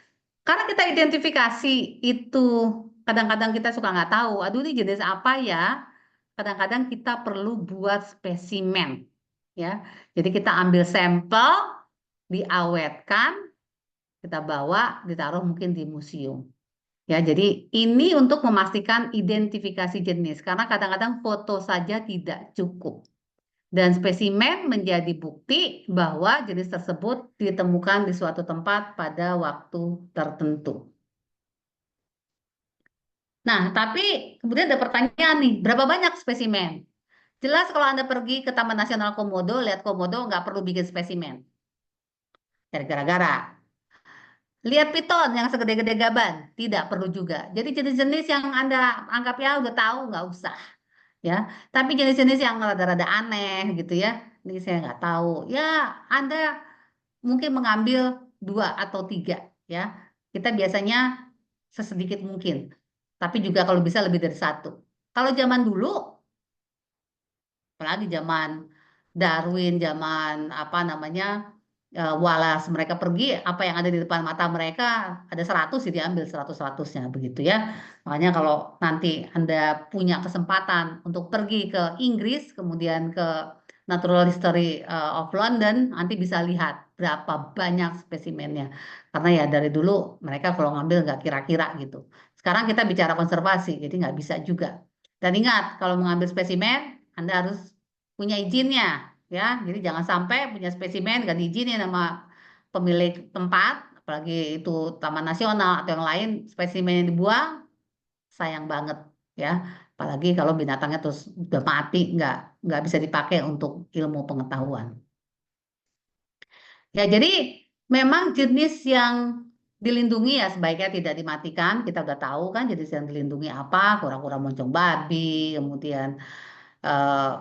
karena kita identifikasi itu kadang-kadang kita suka nggak tahu, aduh ini jenis apa ya? Kadang-kadang kita perlu buat spesimen, ya. Jadi kita ambil sampel, diawetkan, kita bawa, ditaruh mungkin di museum. Ya, jadi ini untuk memastikan identifikasi jenis, karena kadang-kadang foto saja tidak cukup. Dan spesimen menjadi bukti bahwa jenis tersebut ditemukan di suatu tempat pada waktu tertentu. Nah, tapi kemudian ada pertanyaan nih, berapa banyak spesimen? Jelas kalau Anda pergi ke Taman Nasional Komodo, lihat komodo nggak perlu bikin spesimen. Gara-gara. Lihat piton yang segede-gede gaban, tidak perlu juga. Jadi jenis-jenis yang Anda anggap ya udah tahu, nggak usah. Ya, tapi jenis-jenis yang rada-rada aneh gitu ya, ini saya nggak tahu. Ya, Anda mungkin mengambil dua atau tiga ya. Kita biasanya sesedikit mungkin, tapi juga kalau bisa lebih dari satu. Kalau zaman dulu, apalagi zaman Darwin, zaman apa namanya, Wallace, mereka pergi, apa yang ada di depan mata mereka ada 100 sih diambil 100-100-nya begitu ya. Makanya kalau nanti Anda punya kesempatan untuk pergi ke Inggris, kemudian ke Natural History of London, nanti bisa lihat berapa banyak spesimennya. Karena ya dari dulu mereka kalau ngambil nggak kira-kira gitu. Sekarang kita bicara konservasi, jadi nggak bisa juga. Dan ingat, kalau mengambil spesimen, Anda harus punya izinnya, ya. Jadi jangan sampai punya spesimen nggak diizinin sama pemilik tempat, apalagi itu Taman Nasional atau yang lain, spesimen yang dibuang, sayang banget, ya. Apalagi kalau binatangnya terus udah mati, nggak bisa dipakai untuk ilmu pengetahuan. Ya, jadi memang jenis yang dilindungi ya sebaiknya tidak dimatikan. Kita udah tahu kan jenis yang dilindungi apa, kura-kura moncong babi, kemudian eh,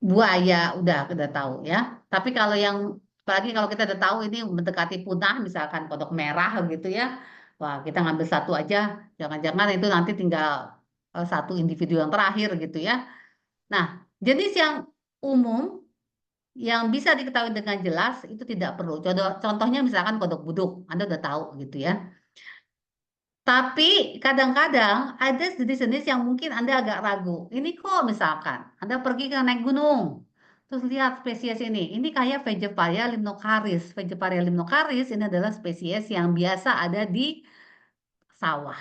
buaya udah tahu ya. Tapi kalau yang apalagi kalau kita udah tahu ini mendekati punah, misalkan kodok merah gitu ya, wah kita ngambil satu aja, jangan-jangan itu nanti tinggal satu individu yang terakhir gitu ya. Nah, jenis yang umum yang bisa diketahui dengan jelas itu tidak perlu. Contohnya misalkan kodok buduk, Anda udah tahu gitu ya. Tapi kadang-kadang ada jenis-jenis yang mungkin Anda agak ragu. Ini kok misalkan Anda pergi ke naik gunung, terus lihat spesies ini kayak Vegeparia limnocaris. Vegeparia limnocaris ini adalah spesies yang biasa ada di sawah.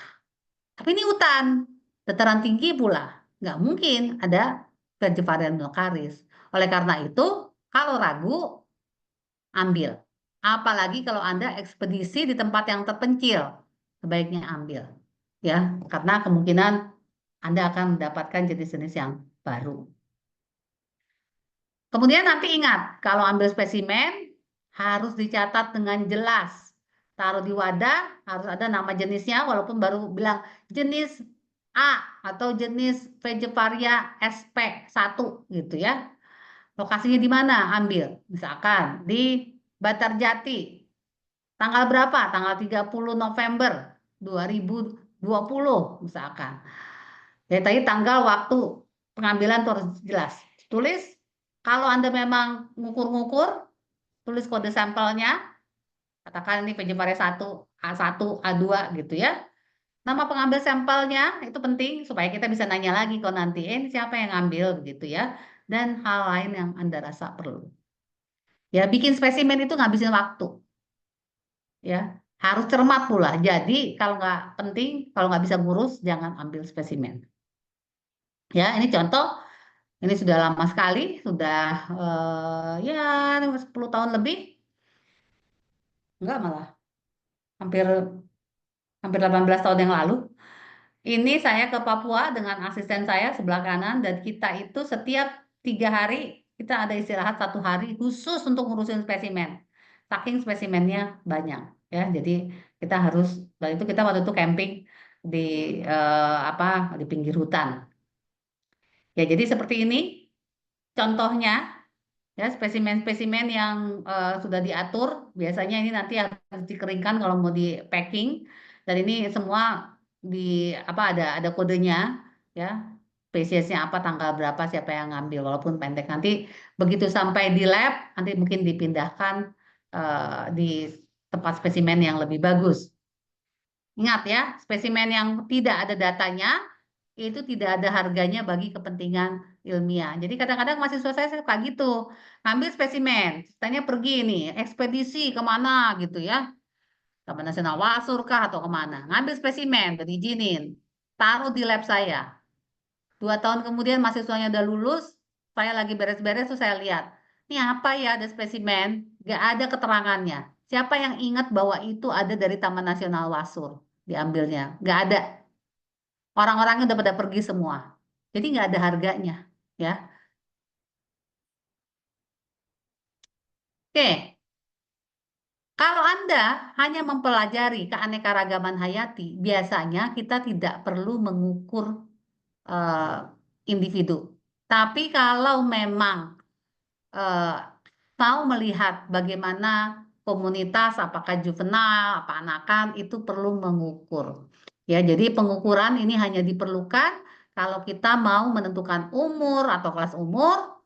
Tapi ini hutan, dataran tinggi pula. Nggak mungkin ada Vegeparia limnocaris. Oleh karena itu, kalau ragu, ambil. Apalagi kalau Anda ekspedisi di tempat yang terpencil, sebaiknya ambil. Ya, karena kemungkinan Anda akan mendapatkan jenis-jenis yang baru. Kemudian nanti ingat, kalau ambil spesimen harus dicatat dengan jelas. Taruh di wadah, harus ada nama jenisnya, walaupun baru bilang jenis A atau jenis Vegeparia SP1 gitu ya. Lokasinya di mana? Ambil. Misalkan di Bantarjati. Tanggal berapa? Tanggal 30 November 2020 misalkan. Ya, tadi tanggal waktu pengambilan tuh harus jelas. Tulis, kalau Anda memang ngukur-ngukur, tulis kode sampelnya, katakan ini PJ satu, A1, A2 gitu ya. Nama pengambil sampelnya itu penting supaya kita bisa nanya lagi kalau nanti, ini siapa yang ngambil begitu ya. Dan hal lain yang Anda rasa perlu. Ya, bikin spesimen itu ngabisin waktu. Ya, harus cermat pula. Jadi kalau nggak penting, kalau nggak bisa ngurus, jangan ambil spesimen. Ya, ini contoh. Ini sudah lama sekali, sudah ya 10 tahun lebih, enggak malah hampir hampir 18 tahun yang lalu. Ini saya ke Papua dengan asisten saya sebelah kanan dan kita itu setiap 3 hari kita ada istirahat 1 hari khusus untuk ngurusin spesimen. Saking spesimennya banyak ya, jadi kita harus dan itu kita waktu itu camping di apa di pinggir hutan. Ya jadi seperti ini contohnya. Ya, spesimen-spesimen yang sudah diatur, biasanya ini nanti harus dikeringkan kalau mau di packing. Dan ini semua di apa ada kodenya, ya. Spesiesnya apa, tanggal berapa, siapa yang ngambil, walaupun pendek. Nanti begitu sampai di lab, nanti mungkin dipindahkan di tempat spesimen yang lebih bagus. Ingat ya, spesimen yang tidak ada datanya itu tidak ada harganya bagi kepentingan ilmiah. Jadi kadang-kadang mahasiswa saya suka gitu, ngambil spesimen, ceritanya pergi nih, ekspedisi kemana gitu ya, Taman Nasional Wasur kah atau kemana, ngambil spesimen, udah diizinin, taruh di lab saya. 2 tahun kemudian mahasiswanya udah lulus, saya lagi beres-beres tuh saya lihat, ini apa ya ada spesimen, gak ada keterangannya. Siapa yang ingat bahwa itu ada dari Taman Nasional Wasur diambilnya? Gak ada. Orang-orangnya udah pada pergi semua. Jadi nggak ada harganya, ya. Oke, Kalau Anda hanya mempelajari keanekaragaman hayati, biasanya kita tidak perlu mengukur eh, individu. Tapi kalau memang eh, mau melihat bagaimana komunitas, apakah juvenil, apa anakan, itu perlu mengukur. Ya, jadi pengukuran ini hanya diperlukan kalau kita mau menentukan umur atau kelas umur,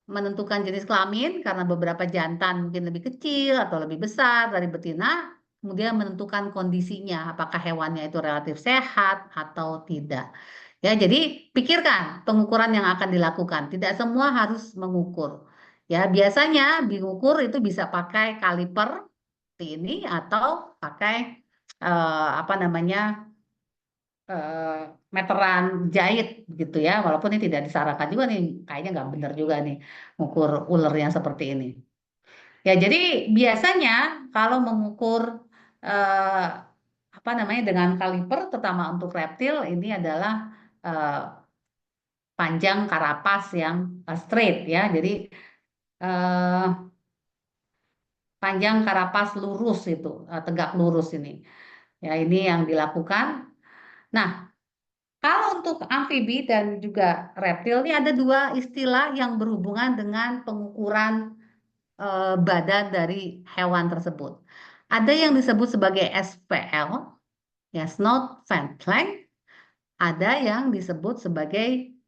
menentukan jenis kelamin karena beberapa jantan mungkin lebih kecil atau lebih besar dari betina, kemudian menentukan kondisinya, apakah hewannya itu relatif sehat atau tidak. Ya, jadi pikirkan pengukuran yang akan dilakukan. Tidak semua harus mengukur. Ya, biasanya diukur itu bisa pakai kaliper seperti ini atau pakai apa namanya eh, meteran jahit gitu ya. Walaupun ini tidak disarankan juga nih, kayaknya nggak benar juga nih mengukur ular yang seperti ini. Ya, jadi biasanya kalau mengukur eh, apa namanya dengan kaliper, terutama untuk reptil, ini adalah eh, panjang karapas yang straight ya. Jadi eh, panjang karapas lurus itu, tegak lurus ini. Ya, ini yang dilakukan. Nah, kalau untuk amfibi dan juga reptil ini ada dua istilah yang berhubungan dengan pengukuran badan dari hewan tersebut. Ada yang disebut sebagai SPL, ya snout vent length, ada yang disebut sebagai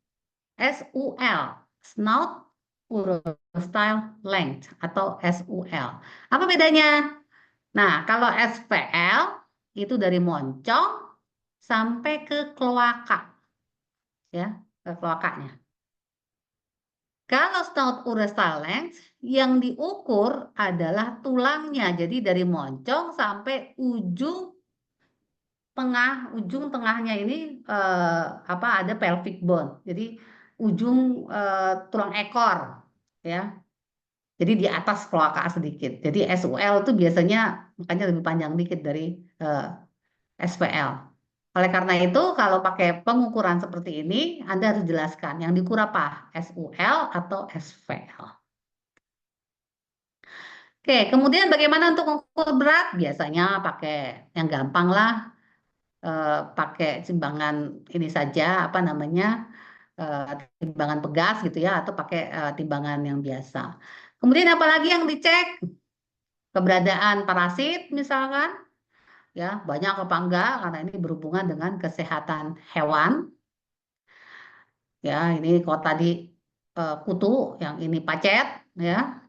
SUL, snout urostyle length atau SUL. Apa bedanya? Nah, kalau SPL itu dari moncong sampai ke kloaka, ya, ke kloakanya. Kalau snout urethral length yang diukur adalah tulangnya. Jadi dari moncong sampai ujung tengahnya ini apa ada pelvic bone. Jadi ujung tulang ekor ya. Jadi di atas kloaka sedikit. Jadi SUL itu biasanya makanya lebih panjang dikit dari eh, SPL. Oleh karena itu, kalau pakai pengukuran seperti ini, Anda harus jelaskan yang diukur apa, SUL atau SVL. Oke, kemudian bagaimana untuk mengukur berat? Biasanya pakai yang gampang lah, pakai timbangan ini saja, apa namanya, eh, timbangan pegas gitu ya, atau pakai timbangan yang biasa. Kemudian apalagi yang dicek? Keberadaan parasit misalkan, ya banyak apa enggak, karena ini berhubungan dengan kesehatan hewan. Ya, ini kalau tadi kutu, yang ini pacet, ya,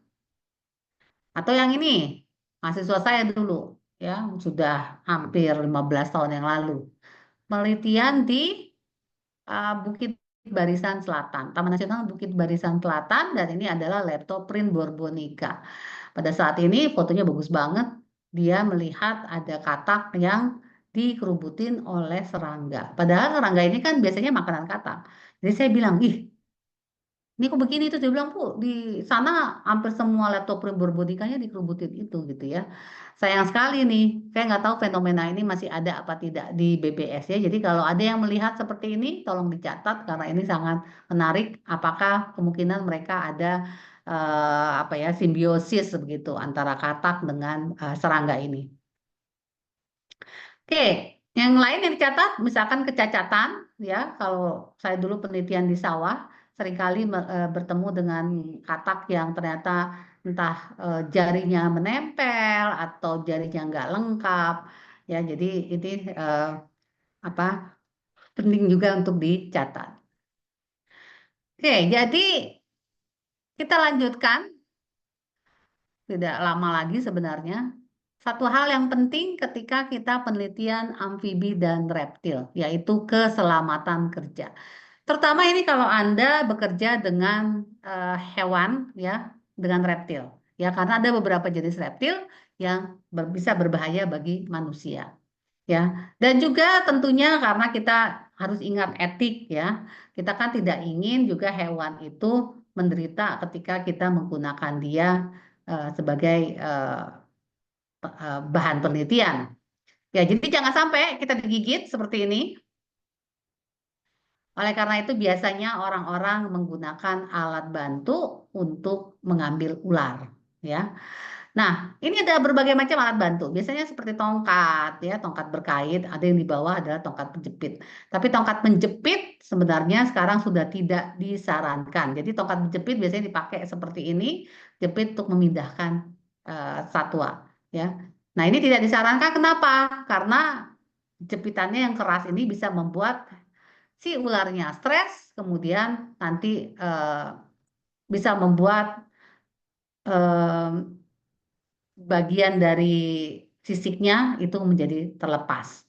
atau yang ini mahasiswa saya dulu, ya sudah hampir 15 tahun yang lalu, penelitian di Bukit Barisan Selatan, Taman Nasional Bukit Barisan Selatan, dan ini adalah Leptoprin borbonica. Pada saat ini fotonya bagus banget, dia melihat ada katak yang dikerubutin oleh serangga. Padahal serangga ini kan biasanya makanan katak. Jadi saya bilang, ih, ini kok begini tuh, dia bilang Bu, di sana hampir semua laptop berbodiganya dikerubutin itu gitu ya. Sayang sekali nih, saya nggak tahu fenomena ini masih ada apa tidak di BBS ya. Jadi kalau ada yang melihat seperti ini, tolong dicatat karena ini sangat menarik. Apakah kemungkinan mereka ada apa ya simbiosis begitu antara katak dengan serangga ini. Oke, yang lain yang dicatat, misalkan kecacatan, ya. Kalau saya dulu penelitian di sawah, seringkali bertemu dengan katak yang ternyata entah jarinya menempel atau jarinya nggak lengkap, ya. Jadi ini apa penting juga untuk dicatat. Oke, jadi kita lanjutkan, tidak lama lagi sebenarnya. Satu hal yang penting ketika kita penelitian amfibi dan reptil, yaitu keselamatan kerja. Terutama ini kalau Anda bekerja dengan hewan ya, dengan reptil. Ya, karena ada beberapa jenis reptil yang bisa berbahaya bagi manusia. Ya, dan juga tentunya karena kita harus ingat etik ya. Kita kan tidak ingin juga hewan itu menderita ketika kita menggunakan dia sebagai bahan penelitian. Ya, jadi jangan sampai kita digigit seperti ini. Oleh karena itu biasanya orang-orang menggunakan alat bantu untuk mengambil ular, ya. Nah, ini ada berbagai macam alat bantu. Biasanya seperti tongkat, ya, tongkat berkait. Ada yang di bawah adalah tongkat penjepit. Tapi tongkat menjepit sebenarnya sekarang sudah tidak disarankan. Jadi tongkat menjepit biasanya dipakai seperti ini, jepit untuk memindahkan satwa. Ya. Nah, ini tidak disarankan. Kenapa? Karena jepitannya yang keras ini bisa membuat si ularnya stres, kemudian nanti bisa membuat eh, bagian dari sisiknya itu menjadi terlepas.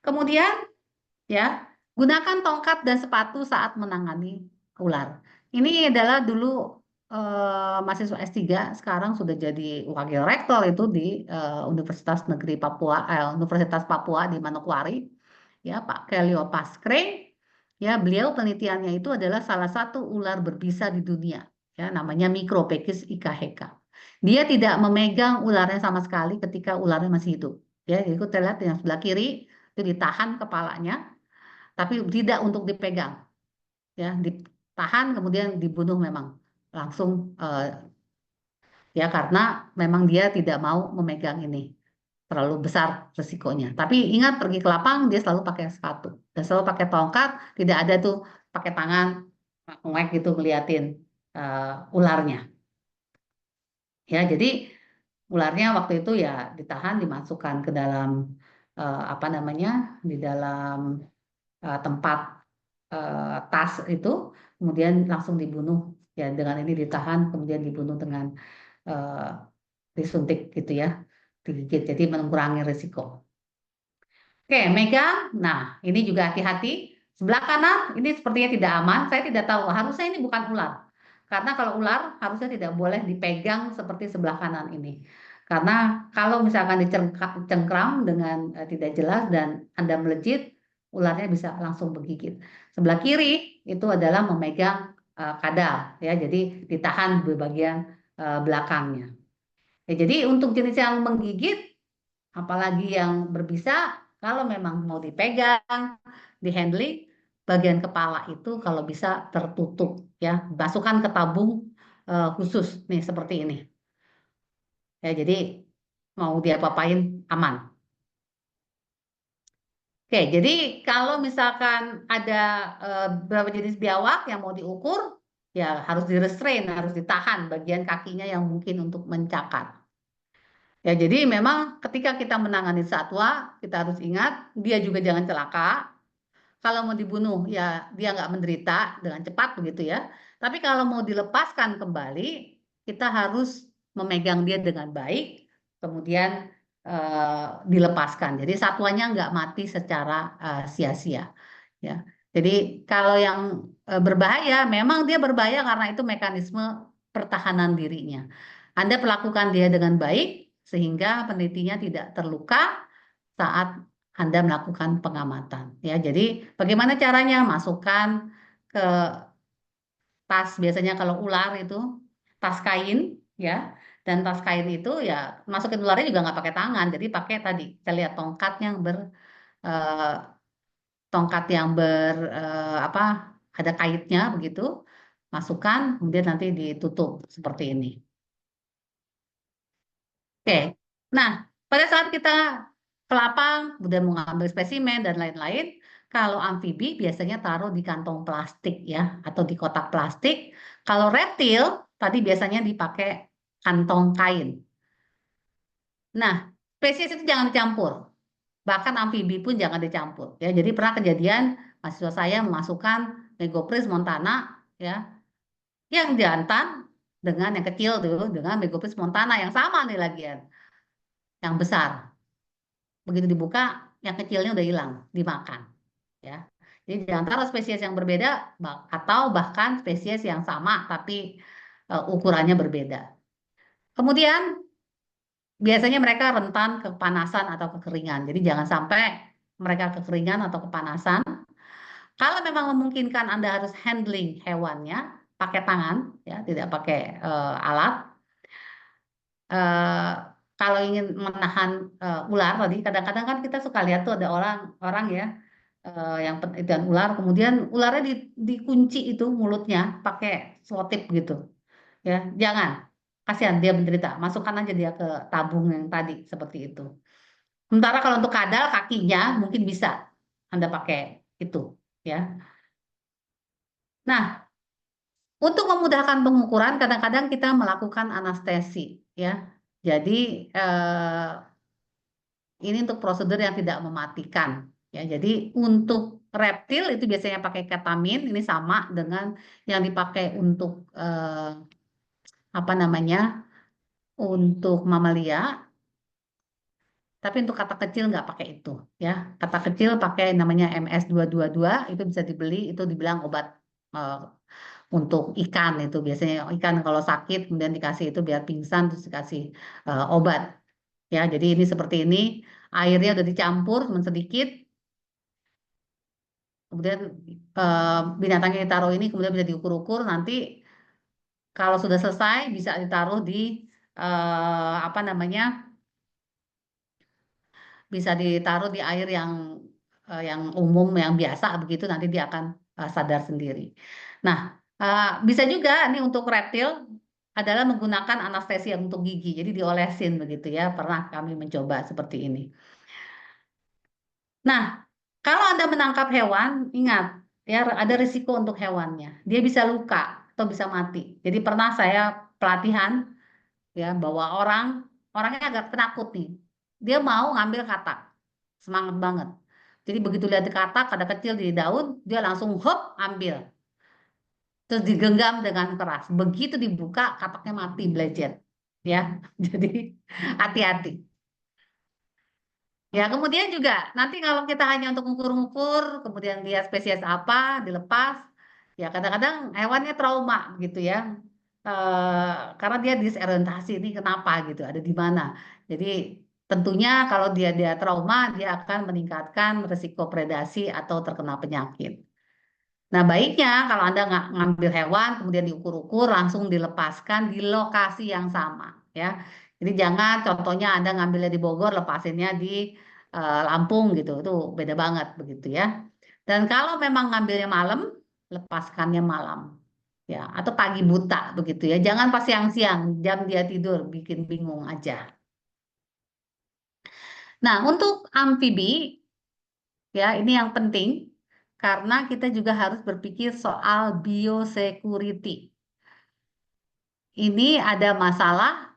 Kemudian ya, gunakan tongkat dan sepatu saat menangani ular. Ini adalah dulu mahasiswa S3, sekarang sudah jadi wakil rektor itu di Universitas Negeri Papua, Universitas Papua di Manokwari, ya Pak Kelio Paskre. Ya, beliau penelitiannya itu adalah salah satu ular berbisa di dunia, ya namanya Micropechis ikaheka. Dia tidak memegang ularnya sama sekali ketika ularnya masih hidup. Ya, jadi kita lihat yang sebelah kiri itu ditahan kepalanya, tapi tidak untuk dipegang, ya ditahan kemudian dibunuh memang langsung, ya karena memang dia tidak mau memegang ini, terlalu besar resikonya. Tapi ingat, pergi ke lapang dia selalu pakai sepatu dan selalu pakai tongkat, tidak ada tuh pakai tangan ngek gitu ngeliatin ularnya. Ya, jadi ularnya waktu itu ya ditahan, dimasukkan ke dalam apa namanya, di dalam tempat tas itu, kemudian langsung dibunuh, ya dengan ini ditahan kemudian dibunuh dengan eh, disuntik gitu ya, digigit, jadi mengurangi risiko. Oke, megang. Nah, ini juga hati-hati. Sebelah kanan ini sepertinya tidak aman. Saya tidak tahu. Harusnya ini bukan ular. Karena kalau ular harusnya tidak boleh dipegang seperti sebelah kanan ini. Karena kalau misalkan dicengkram dengan tidak jelas dan Anda melejit, ularnya bisa langsung menggigit. Sebelah kiri itu adalah memegang kadal, ya. Jadi ditahan di bagian belakangnya. Ya, jadi untuk jenis yang menggigit, apalagi yang berbisa, kalau memang mau dipegang, di handling, bagian kepala itu kalau bisa tertutup, ya, masukkan ke tabung khusus nih seperti ini. Ya, jadi mau diapa-apain aman. Oke, jadi kalau misalkan ada beberapa jenis biawak yang mau diukur, ya harus direstrain, harus ditahan bagian kakinya yang mungkin untuk mencakar. Ya, jadi memang ketika kita menangani satwa, kita harus ingat dia juga jangan celaka. Kalau mau dibunuh, ya dia nggak menderita dengan cepat begitu ya. Tapi kalau mau dilepaskan kembali, kita harus memegang dia dengan baik, kemudian dilepaskan. Jadi satwanya nggak mati secara sia-sia. Ya. Jadi kalau yang berbahaya, memang dia berbahaya karena itu mekanisme pertahanan dirinya. Anda perlakukan dia dengan baik sehingga penelitinya tidak terluka saat Anda melakukan pengamatan. Ya, jadi bagaimana caranya? Masukkan ke tas, biasanya kalau ular itu tas kain, ya. Dan tas kain itu ya masukin ularnya juga nggak pakai tangan, jadi pakai tadi kita lihat eh, tongkat yang apa, ada kaitnya begitu, masukkan kemudian nanti ditutup seperti ini. Oke. Nah, pada saat kita ke lapang, kemudian mengambil spesimen dan lain-lain, kalau amfibi biasanya taruh di kantong plastik ya, atau di kotak plastik. Kalau reptil, tadi biasanya dipakai kantong kain. Nah, spesies itu jangan dicampur. Bahkan amfibi pun jangan dicampur. Ya, jadi pernah kejadian mahasiswa saya memasukkan Megopris montana, ya, yang jantan dengan yang kecil tuh, dengan Megopris montana yang sama nih lagian, yang besar. Begitu dibuka, yang kecilnya udah hilang, dimakan. Ya, jadi di antara spesies yang berbeda atau bahkan spesies yang sama tapi ukurannya berbeda. Kemudian biasanya mereka rentan kepanasan atau kekeringan. Jadi jangan sampai mereka kekeringan atau kepanasan. Kalau memang memungkinkan Anda harus handling hewannya pakai tangan, ya, tidak pakai alat. eh, Kalau ingin menahan ular tadi, kadang-kadang kan kita suka lihat tuh ada orang-orang ya yang penelitian ular, kemudian ularnya dikunci itu mulutnya pakai selotip gitu, ya jangan. kasihan dia menderita. Masukkan aja dia ke tabung yang tadi seperti itu. Sementara kalau untuk kadal kakinya mungkin bisa Anda pakai itu, ya. Nah, untuk memudahkan pengukuran, kadang-kadang kita melakukan anestesi, ya. Jadi ini untuk prosedur yang tidak mematikan, ya. Jadi untuk reptil itu biasanya pakai ketamin, ini sama dengan yang dipakai untuk apa namanya, untuk mamalia. Tapi untuk kata kecil nggak pakai itu, ya. Kata kecil pakai namanya MS222, itu bisa dibeli, itu dibilang obat eh, untuk ikan itu biasanya ikan kalau sakit kemudian dikasih itu biar pingsan terus dikasih obat, ya. Jadi ini seperti ini, airnya udah dicampur cuma sedikit, kemudian binatangnya ditaruh ini kemudian bisa diukur-ukur, nanti kalau sudah selesai bisa ditaruh di apa namanya, bisa ditaruh di air yang umum yang biasa begitu, nanti dia akan sadar sendiri. Nah, bisa juga nih untuk reptil adalah menggunakan anestesi untuk gigi, jadi diolesin begitu, ya. Pernah kami mencoba seperti ini. Nah, kalau Anda menangkap hewan, ingat ya ada risiko untuk hewannya. Dia bisa luka atau bisa mati. Jadi pernah saya pelatihan, ya, bahwa orangnya agak penakut nih. Dia mau ngambil katak, semangat banget. Jadi begitu lihat di katak ada kecil di daun, dia langsung hop ambil, terus digenggam dengan keras. Begitu dibuka kataknya mati belajar, ya. Jadi hati-hati. Ya, kemudian juga nanti kalau kita hanya untuk ngukur-ngukur, kemudian lihat spesies apa, dilepas, ya kadang-kadang hewannya trauma gitu, ya. Karena dia disorientasi ini kenapa gitu, ada di mana. Jadi tentunya kalau dia trauma, dia akan meningkatkan risiko predasi atau terkena penyakit. Nah, baiknya kalau Anda nggak ngambil hewan, kemudian diukur-ukur, langsung dilepaskan di lokasi yang sama, ya. Jadi jangan contohnya Anda ngambilnya di Bogor, lepasinnya di Lampung gitu, itu beda banget begitu, ya. Dan kalau memang ngambilnya malam, lepaskannya malam, ya, atau pagi buta begitu, ya. Jangan pas siang-siang, jam dia tidur, bikin bingung aja. Nah, untuk amfibi, ya, ini yang penting karena kita juga harus berpikir soal biosecurity. Ini ada masalah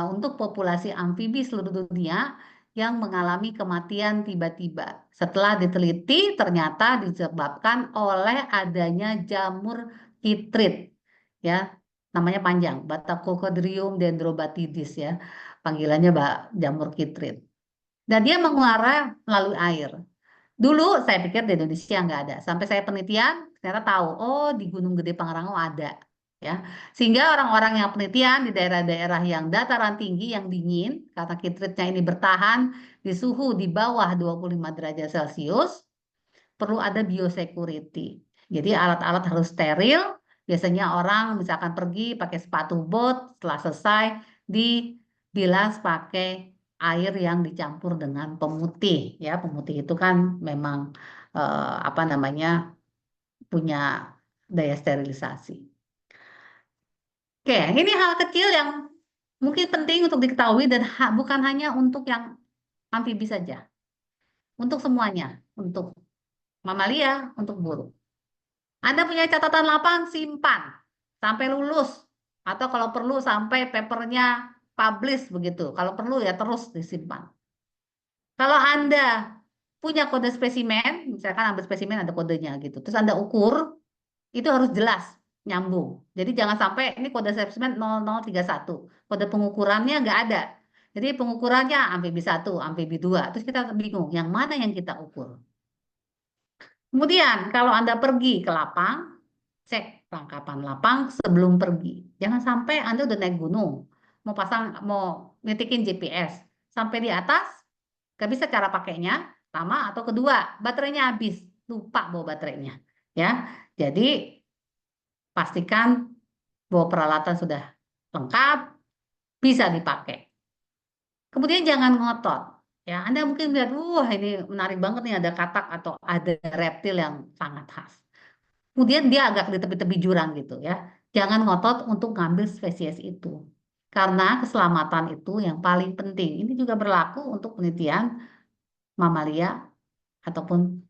untuk populasi amfibi seluruh dunia yang mengalami kematian tiba-tiba. Setelah diteliti, ternyata disebabkan oleh adanya jamur kitrit, ya, namanya panjang, Batacocodrium dendrobatidis, ya, panggilannya jamur kitrit. Dan dia mengular melalui air. Dulu saya pikir di Indonesia nggak ada. Sampai saya penelitian, ternyata tahu, oh di Gunung Gede Pangrango ada. Ya, sehingga orang-orang yang penelitian di daerah-daerah yang dataran tinggi yang dingin, karena kitritnya ini bertahan di suhu di bawah 25 derajat Celcius, perlu ada biosecurity. Jadi alat-alat harus steril. Biasanya orang misalkan pergi pakai sepatu bot, setelah selesai dibilas pakai air yang dicampur dengan pemutih. Ya, pemutih itu kan memang apa namanya, punya daya sterilisasi. Oke, ini hal kecil yang mungkin penting untuk diketahui dan bukan hanya untuk yang amfibi saja, untuk semuanya, untuk mamalia, untuk burung. Anda punya catatan lapang, simpan sampai lulus, atau kalau perlu sampai papernya publish begitu. Kalau perlu ya terus disimpan. Kalau Anda punya kode spesimen, misalkan ambil spesimen ada kodenya gitu, terus Anda ukur, itu harus jelas nyambung. Jadi jangan sampai ini kode spesimen 0031, kode pengukurannya nggak ada. Jadi pengukurannya amfibi 1, amfibi 2, terus kita bingung yang mana yang kita ukur. Kemudian kalau Anda pergi ke lapang, cek kelengkapan lapang sebelum pergi. Jangan sampai Anda udah naik gunung, mau nitikin GPS, sampai di atas, gak bisa cara pakainya, pertama, atau kedua, baterainya habis, lupa bawa baterainya. Ya, jadi pastikan bahwa peralatan sudah lengkap, bisa dipakai. Kemudian jangan ngotot. Ya, Anda mungkin lihat, wah ini menarik banget nih ada katak atau ada reptil yang sangat khas. Kemudian dia agak di tepi-tepi jurang gitu, ya. jangan ngotot untuk ngambil spesies itu. Karena keselamatan itu yang paling penting. Ini juga berlaku untuk penelitian mamalia ataupun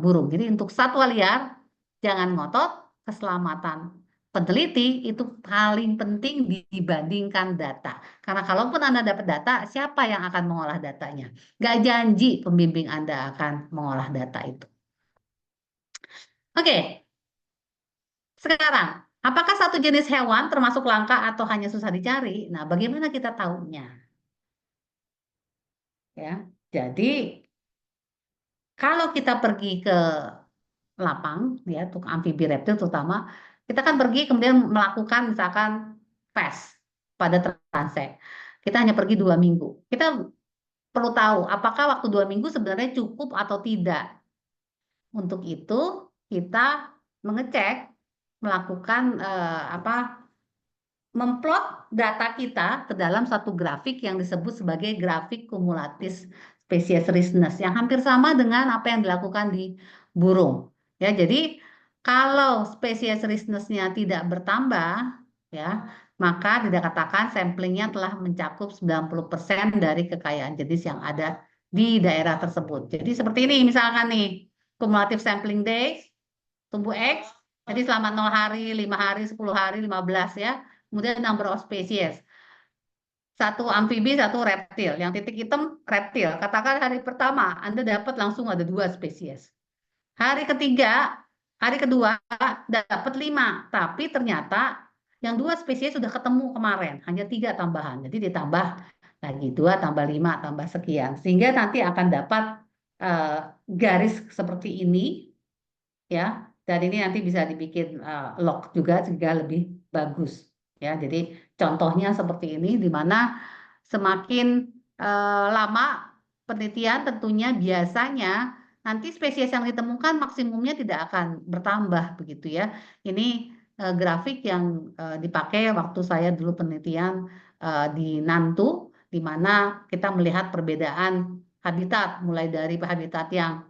burung. Jadi untuk satwa liar, jangan ngotot, keselamatan peneliti itu paling penting dibandingkan data. Karena kalaupun Anda dapat data, siapa yang akan mengolah datanya? Nggak janji pembimbing Anda akan mengolah data itu. Oke, sekarang, apakah satu jenis hewan termasuk langka atau hanya susah dicari? Nah, bagaimana kita tahunya? Ya, jadi kalau kita pergi ke lapang, ya, untuk amfibi reptil terutama, kita kan pergi kemudian melakukan misalkan tes pada transek. Kita hanya pergi 2 minggu. Kita perlu tahu apakah waktu 2 minggu sebenarnya cukup atau tidak. Untuk itu kita mengecek, melakukan memplot data kita ke dalam satu grafik yang disebut sebagai grafik kumulatif spesies richness yang hampir sama dengan apa yang dilakukan di burung. Ya, jadi kalau spesies richness-nya tidak bertambah, ya, maka tidak katakan samplingnya telah mencakup 90% dari kekayaan jenis yang ada di daerah tersebut. Jadi seperti ini misalkan nih, kumulatif sampling days, tumbuh X, jadi selama 0 hari, 5 hari, 10 hari, 15 ya. Kemudian number of species. Satu amfibi, satu reptil. Yang titik hitam reptil. Katakan hari pertama Anda dapat langsung ada 2 spesies. Hari ketiga, hari kedua dapat 5. Tapi ternyata yang 2 spesies sudah ketemu kemarin. Hanya 3 tambahan. Jadi ditambah lagi 2 tambah 5 tambah sekian. Sehingga nanti akan dapat garis seperti ini. Ya, dan ini nanti bisa dibikin log juga sehingga lebih bagus. Ya, jadi contohnya seperti ini, di mana semakin lama penelitian tentunya biasanya nanti spesies yang ditemukan maksimumnya tidak akan bertambah begitu ya. Ini grafik yang dipakai waktu saya dulu penelitian di Nantu, di mana kita melihat perbedaan habitat mulai dari habitat yang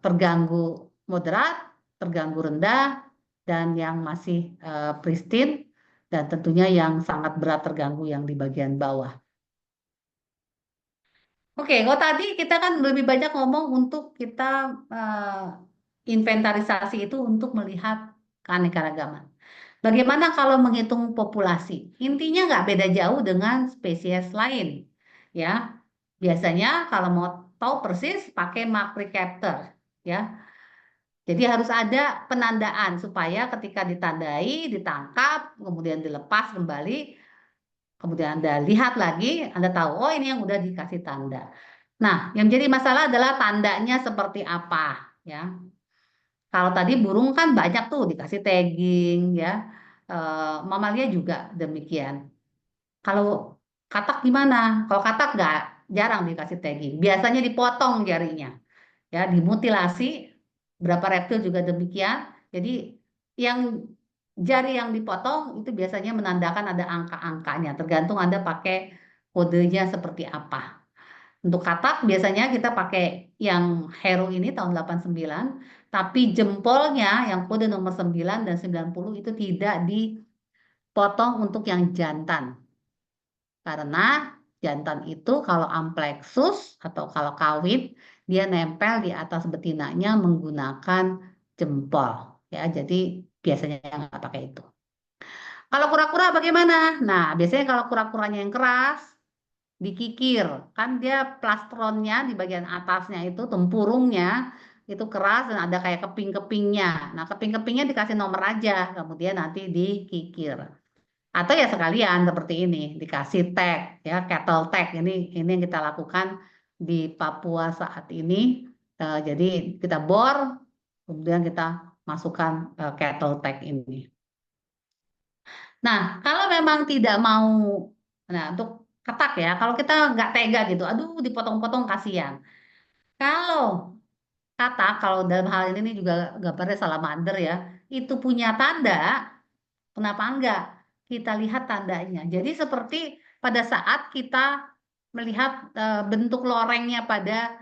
terganggu moderat, terganggu rendah, dan yang masih pristine, dan tentunya yang sangat berat terganggu yang di bagian bawah. Oke, kalau tadi kita kan lebih banyak ngomong untuk kita inventarisasi itu untuk melihat keanekaragaman. Bagaimana kalau menghitung populasi? Intinya nggak beda jauh dengan spesies lain, ya. Biasanya kalau mau tahu persis pakai mark recaptor, ya. Jadi harus ada penandaan supaya ketika ditandai, ditangkap, kemudian dilepas kembali, kemudian Anda lihat lagi, Anda tahu, oh ini yang udah dikasih tanda. Nah, yang jadi masalah adalah tandanya seperti apa, ya. Kalau tadi burung kan banyak tuh dikasih tagging, ya. Mamalia juga demikian. Kalau katak gimana? Kalau katak nggak jarang dikasih tagging, biasanya dipotong jarinya, ya, dimutilasi. Berapa reptil juga demikian. Jadi yang jari yang dipotong itu biasanya menandakan ada angka-angkanya, tergantung Anda pakai kodenya seperti apa. Untuk katak biasanya kita pakai yang Hero ini tahun 89, tapi jempolnya yang kode nomor 9 dan 90 itu tidak dipotong untuk yang jantan. Karena jantan itu kalau amplexus atau kalau kawin, dia nempel di atas betinanya menggunakan jempol. Ya, jadi biasanya nggak pakai itu. Kalau kura-kura bagaimana? Nah, biasanya kalau kura-kuranya yang keras, dikikir. Kan dia plastronnya di bagian atasnya itu, tempurungnya, itu keras dan ada kayak keping-kepingnya. Nah, keping-kepingnya dikasih nomor aja, kemudian nanti dikikir. Atau ya sekalian seperti ini, dikasih tag, ya, cattle tag. Ini yang kita lakukan di Papua saat ini. Jadi kita bor, kemudian kita masukkan cattle tag ini. Nah, kalau memang tidak mau, nah untuk ketak ya, kalau kita nggak tega gitu, aduh dipotong-potong kasihan. Kalau katak, kalau dalam hal ini nih juga gambarnya salamander ya, itu punya tanda. Kenapa enggak? Kita lihat tandanya. Jadi seperti pada saat kita melihat bentuk lorengnya pada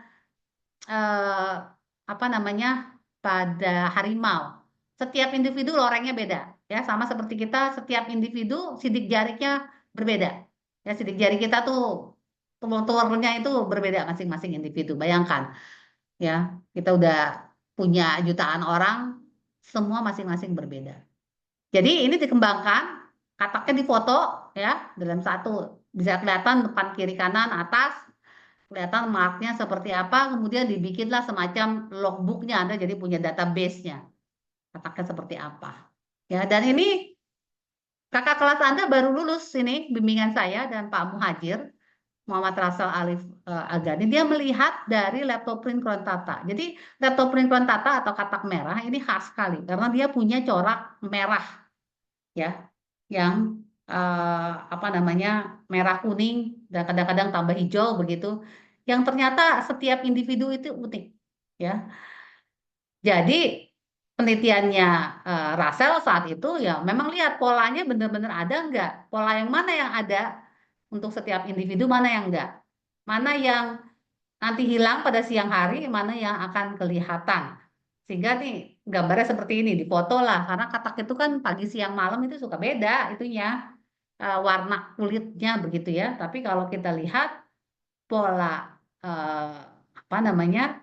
apa namanya pada harimau. Setiap individu lorengnya beda, Ya, sama seperti kita, setiap individu sidik jarinya berbeda. Ya, sidik jari kita tuh telur-telurnya itu berbeda masing-masing individu. Bayangkan, ya, kita udah punya jutaan orang, semua masing-masing berbeda. Jadi ini dikembangkan, kataknya difoto, ya, dalam satu bisa kelihatan depan, kiri, kanan, atas, kelihatan marknya seperti apa, kemudian dibikinlah semacam logbooknya, Anda jadi punya database-nya, kataknya seperti apa. Ya, dan ini kakak kelas Anda baru lulus ini, bimbingan saya dan Pak Muhajir, Muhammad Rasal Alif Agani, dia melihat dari laptop print Krontata. Jadi laptop print Krontata atau katak merah ini khas sekali, karena dia punya corak merah, ya, yang apa namanya, merah kuning dan kadang-kadang tambah hijau begitu, yang ternyata setiap individu itu unik, ya. Jadi penelitiannya Russell saat itu ya memang lihat polanya benar-benar ada enggak, pola yang mana yang ada untuk setiap individu, mana yang enggak, mana yang nanti hilang pada siang hari, mana yang akan kelihatan. Sehingga nih gambarnya seperti ini, difoto lah, karena katak itu kan pagi, siang, malam itu suka beda itunya, warna kulitnya begitu ya. Tapi kalau kita lihat pola eh, apa namanya,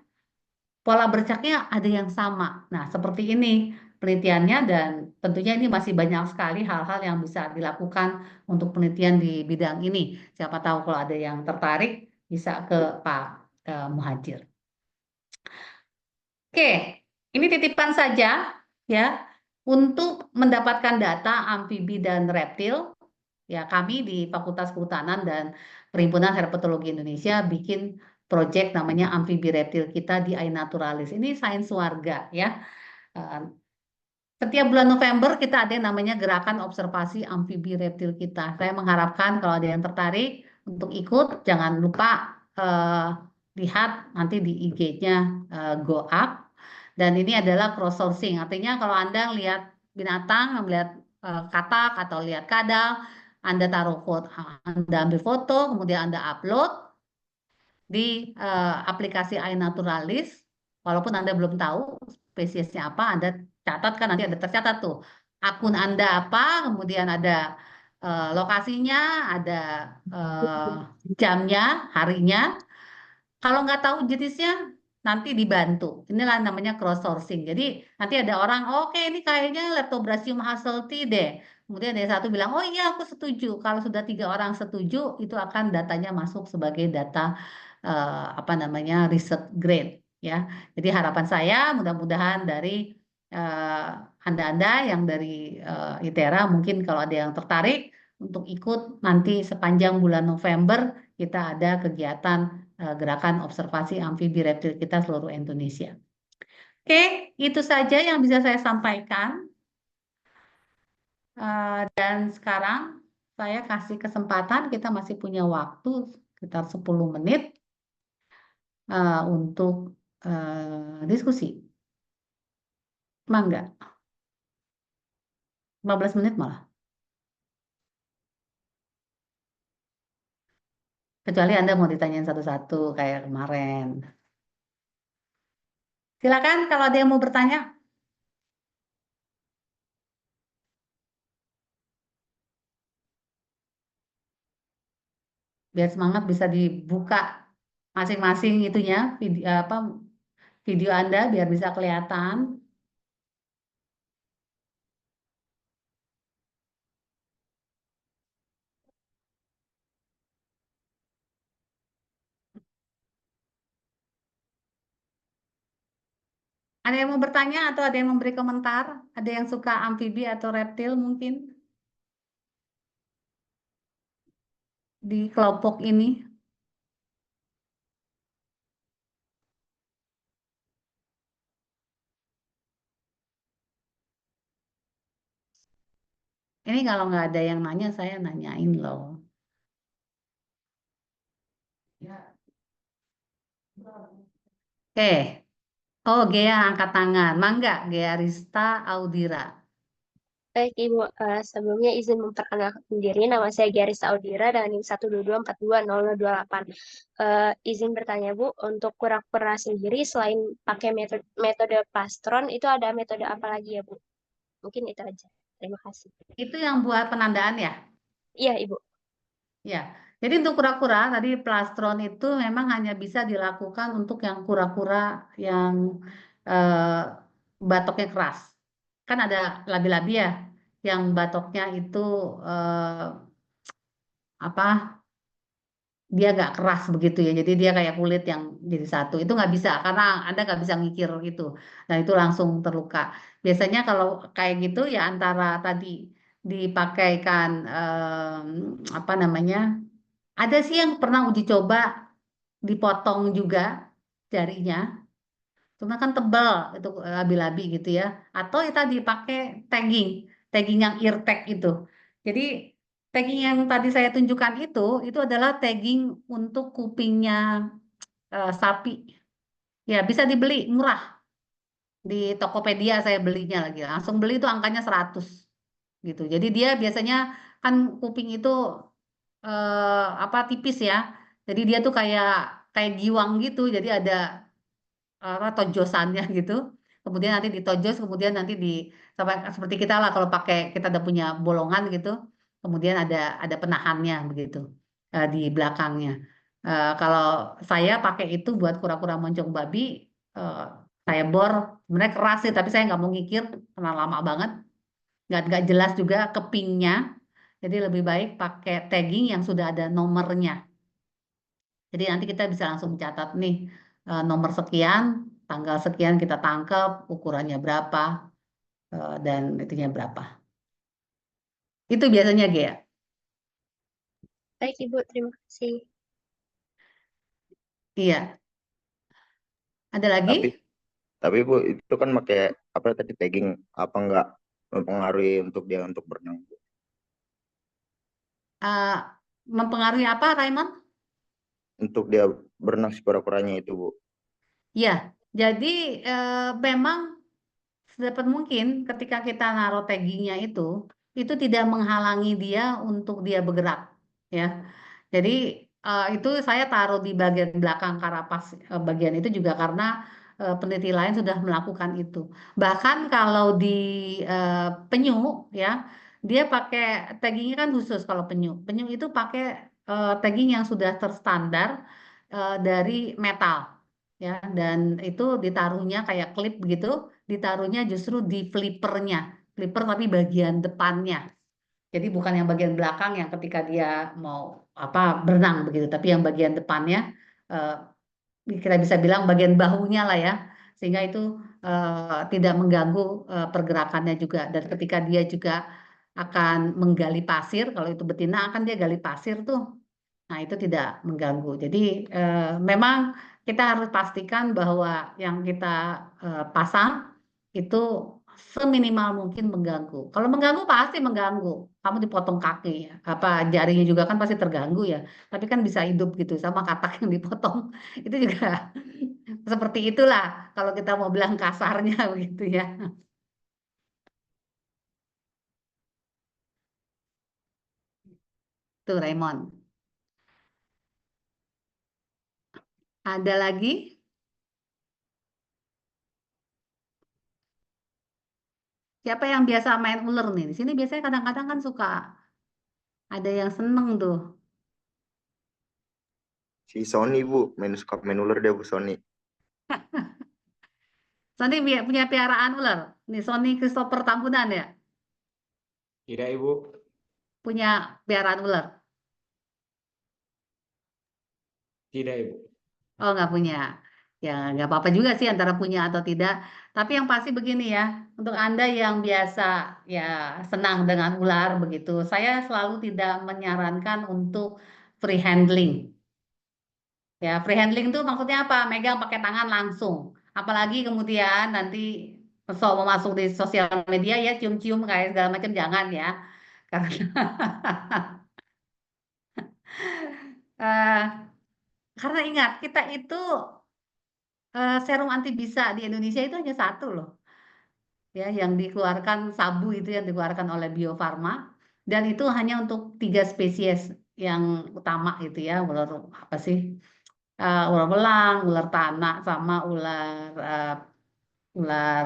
pola bercaknya ada yang sama. Nah, seperti ini penelitiannya, dan tentunya ini masih banyak sekali hal-hal yang bisa dilakukan untuk penelitian di bidang ini. Siapa tahu kalau ada yang tertarik bisa ke Pak Muhajir. Oke, ini titipan saja ya untuk mendapatkan data amfibi dan reptil. Ya, kami di Fakultas Kehutanan dan Perhimpunan Herpetologi Indonesia bikin proyek namanya amfibi reptil kita di iNaturalis. Ini sains warga ya. Eh, Setiap bulan November kita ada yang namanya gerakan observasi amfibi reptil kita. Saya mengharapkan kalau ada yang tertarik untuk ikut, jangan lupa lihat nanti di IG-nya Go Up. Dan ini adalah cross sourcing. Artinya kalau Anda lihat binatang, melihat katak atau lihat kadal, Anda taruh foto, Anda ambil foto, kemudian Anda upload di aplikasi iNaturalis. Walaupun Anda belum tahu spesiesnya apa, Anda catat, kan nanti ada tercatat tuh akun Anda apa, kemudian ada lokasinya, ada eh, jamnya, harinya. Kalau nggak tahu jenisnya, nanti dibantu. Inilah namanya cross sourcing. Jadi nanti ada orang, oke ini kayaknya Leptobrasium hasselti deh. Kemudian ada satu bilang, oh iya aku setuju. Kalau sudah 3 orang setuju, itu akan datanya masuk sebagai data apa namanya, riset grade. Ya, jadi harapan saya mudah-mudahan dari Anda-anda yang dari ITERA, mungkin kalau ada yang tertarik untuk ikut nanti sepanjang bulan November kita ada kegiatan gerakan observasi amfibi reptil kita seluruh Indonesia. Oke, itu saja yang bisa saya sampaikan. Dan sekarang saya kasih kesempatan, kita masih punya waktu sekitar 10 menit untuk diskusi. Mangga, 15 menit malah. Kecuali Anda mau ditanyain satu-satu kayak kemarin. Silakan kalau ada yang mau bertanya. Biar semangat, bisa dibuka masing-masing itunya, video apa, video Anda biar bisa kelihatan. Ada yang mau bertanya atau ada yang memberi komentar? Ada yang suka amfibi atau reptil mungkin di kelompok ini? Ini kalau nggak ada yang nanya, saya nanyain loh. Oke. Oh, Gea angkat tangan. Mangga, Gea Rista Audira. Baik Ibu, sebelumnya izin memperkenalkan diri, nama saya Giarista Audira dengan NIM 122420028. Izin bertanya Bu, untuk kura-kura sendiri selain pakai metode plastron, itu ada metode apa lagi ya Bu? Mungkin itu aja. Terima kasih. Itu yang buat penandaan ya? Iya, Ibu. Ya. Jadi untuk kura-kura tadi plastron itu memang hanya bisa dilakukan untuk yang kura-kura yang eh, batoknya keras. Kan ada labi-labi ya yang batoknya itu eh, apa dia nggak keras begitu ya, jadi dia kayak kulit yang jadi satu, itu nggak bisa karena Anda nggak bisa ngikir gitu, nah itu langsung terluka. Biasanya kalau kayak gitu ya antara tadi dipakaikan apa namanya, ada sih yang pernah uji coba dipotong juga jarinya, cuma kan tebal itu labi-labi gitu ya, atau ya tadi pakai tagging, tagging yang ear tag itu. Jadi tagging yang tadi saya tunjukkan itu adalah tagging untuk kupingnya sapi. Ya bisa dibeli murah di Tokopedia, saya belinya lagi. Langsung beli itu angkanya 100 gitu. Jadi dia biasanya kan kuping itu apa tipis ya. Jadi dia tuh kayak kayak giwang gitu. Jadi ada apa tojosannya gitu. Kemudian nanti ditojos, kemudian nanti di sampai seperti kita lah kalau pakai kita udah punya bolongan gitu. Kemudian ada penahannya begitu di belakangnya. Kalau saya pakai itu buat kura-kura moncong babi, eh, saya bor, sebenarnya keras sih, tapi saya nggak mau ngikir karena lama banget, nggak jelas juga kepingnya. Jadi lebih baik pakai tagging yang sudah ada nomornya. Jadi nanti kita bisa langsung mencatat nih nomor sekian, tanggal sekian kita tangkap, ukurannya berapa, dan itunya berapa. Itu biasanya Gea. Baik, Ibu. Terima kasih. Iya. Ada lagi? Tapi tapi Bu itu kan pakai apa tadi tagging, apa enggak mempengaruhi untuk dia untuk berenang Bu? Eh, mempengaruhi apa, Raymond? Untuk dia berenang si kura-kuranya itu Bu. Ya, jadi memang sedapat mungkin ketika kita naruh taggingnya itu tidak menghalangi dia untuk dia bergerak, ya. Jadi itu saya taruh di bagian belakang karapas bagian itu juga karena peneliti lain sudah melakukan itu. Bahkan kalau di penyu, ya, dia pakai taggingnya kan khusus kalau penyu. Penyu itu pakai tagging yang sudah terstandar dari metal, ya, dan itu ditaruhnya kayak klip begitu, ditaruhnya justru di flippernya, flipper tapi bagian depannya. Jadi bukan yang bagian belakang yang ketika dia mau apa berenang begitu, tapi yang bagian depannya, eh, kita bisa bilang bagian bahunya lah ya, sehingga itu tidak mengganggu pergerakannya juga. Dan ketika dia juga akan menggali pasir, kalau itu betina akan dia gali pasir tuh, nah itu tidak mengganggu. Jadi memang kita harus pastikan bahwa yang kita pasang itu seminimal mungkin mengganggu. Kalau mengganggu pasti mengganggu. Kamu dipotong kaki, ya. Apa jarinya juga kan pasti terganggu ya. Tapi kan bisa hidup gitu sama katak yang dipotong. Itu juga seperti itulah kalau kita mau bilang kasarnya begitu ya. Tuh Raymond. Ada lagi? Siapa yang biasa main ular nih? Di sini biasanya kadang-kadang kan suka ada yang seneng tuh. Si Sony Bu, main suka main ular dia Bu Sony. Sony punya piaraan ular. Nih Sony Christopher Tambunan ya, Tidak, Ibu. punya piaraan ular. Tidak, Ibu. Oh nggak punya. Ya nggak apa-apa juga sih antara punya atau tidak. Tapi yang pasti begini ya, untuk Anda yang biasa ya senang dengan ular begitu, saya selalu tidak menyarankan untuk free handling. Ya, free handling itu maksudnya apa? Megang pakai tangan langsung. Apalagi kemudian nanti mau masuk di sosial media ya cium-cium kayak segala macam jangan ya. Karena eh, karena ingat kita itu serum anti bisa di Indonesia itu hanya satu loh, ya yang dikeluarkan Sabu itu yang dikeluarkan oleh Bio Farma, dan itu hanya untuk 3 spesies yang utama itu ya, ular apa sih? Ular belang, ular tanah, sama ular ular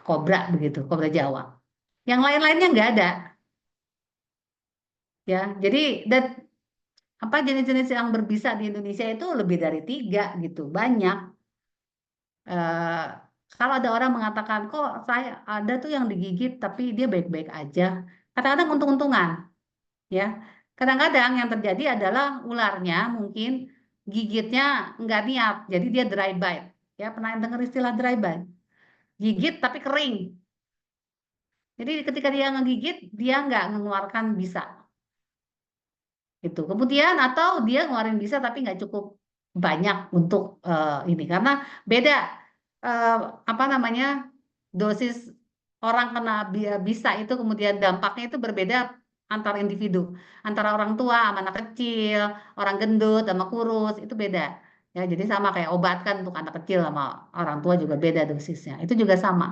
kobra begitu, kobra Jawa. Yang lain-lainnya nggak ada. Ya, jadi dan apa jenis-jenis yang berbisa di Indonesia itu lebih dari 3 gitu, banyak. Eh, kalau ada orang mengatakan kok saya ada tuh yang digigit tapi dia baik-baik aja, kadang-kadang untung-untungan, ya. Kadang-kadang yang terjadi adalah ularnya mungkin gigitnya nggak niat, jadi dia dry bite. Ya, pernah dengar istilah dry bite? Gigit tapi kering. Jadi ketika dia ngegigit, dia nggak mengeluarkan bisa. Gitu. Kemudian atau dia ngeluarin bisa tapi nggak cukup banyak untuk ini karena beda eh, apa namanya dosis orang kena bisa itu kemudian dampaknya itu berbeda antar individu, antara orang tua sama anak kecil, orang gendut sama kurus itu beda. Ya, jadi sama kayak obat kan untuk anak kecil sama orang tua juga beda dosisnya. Itu juga sama.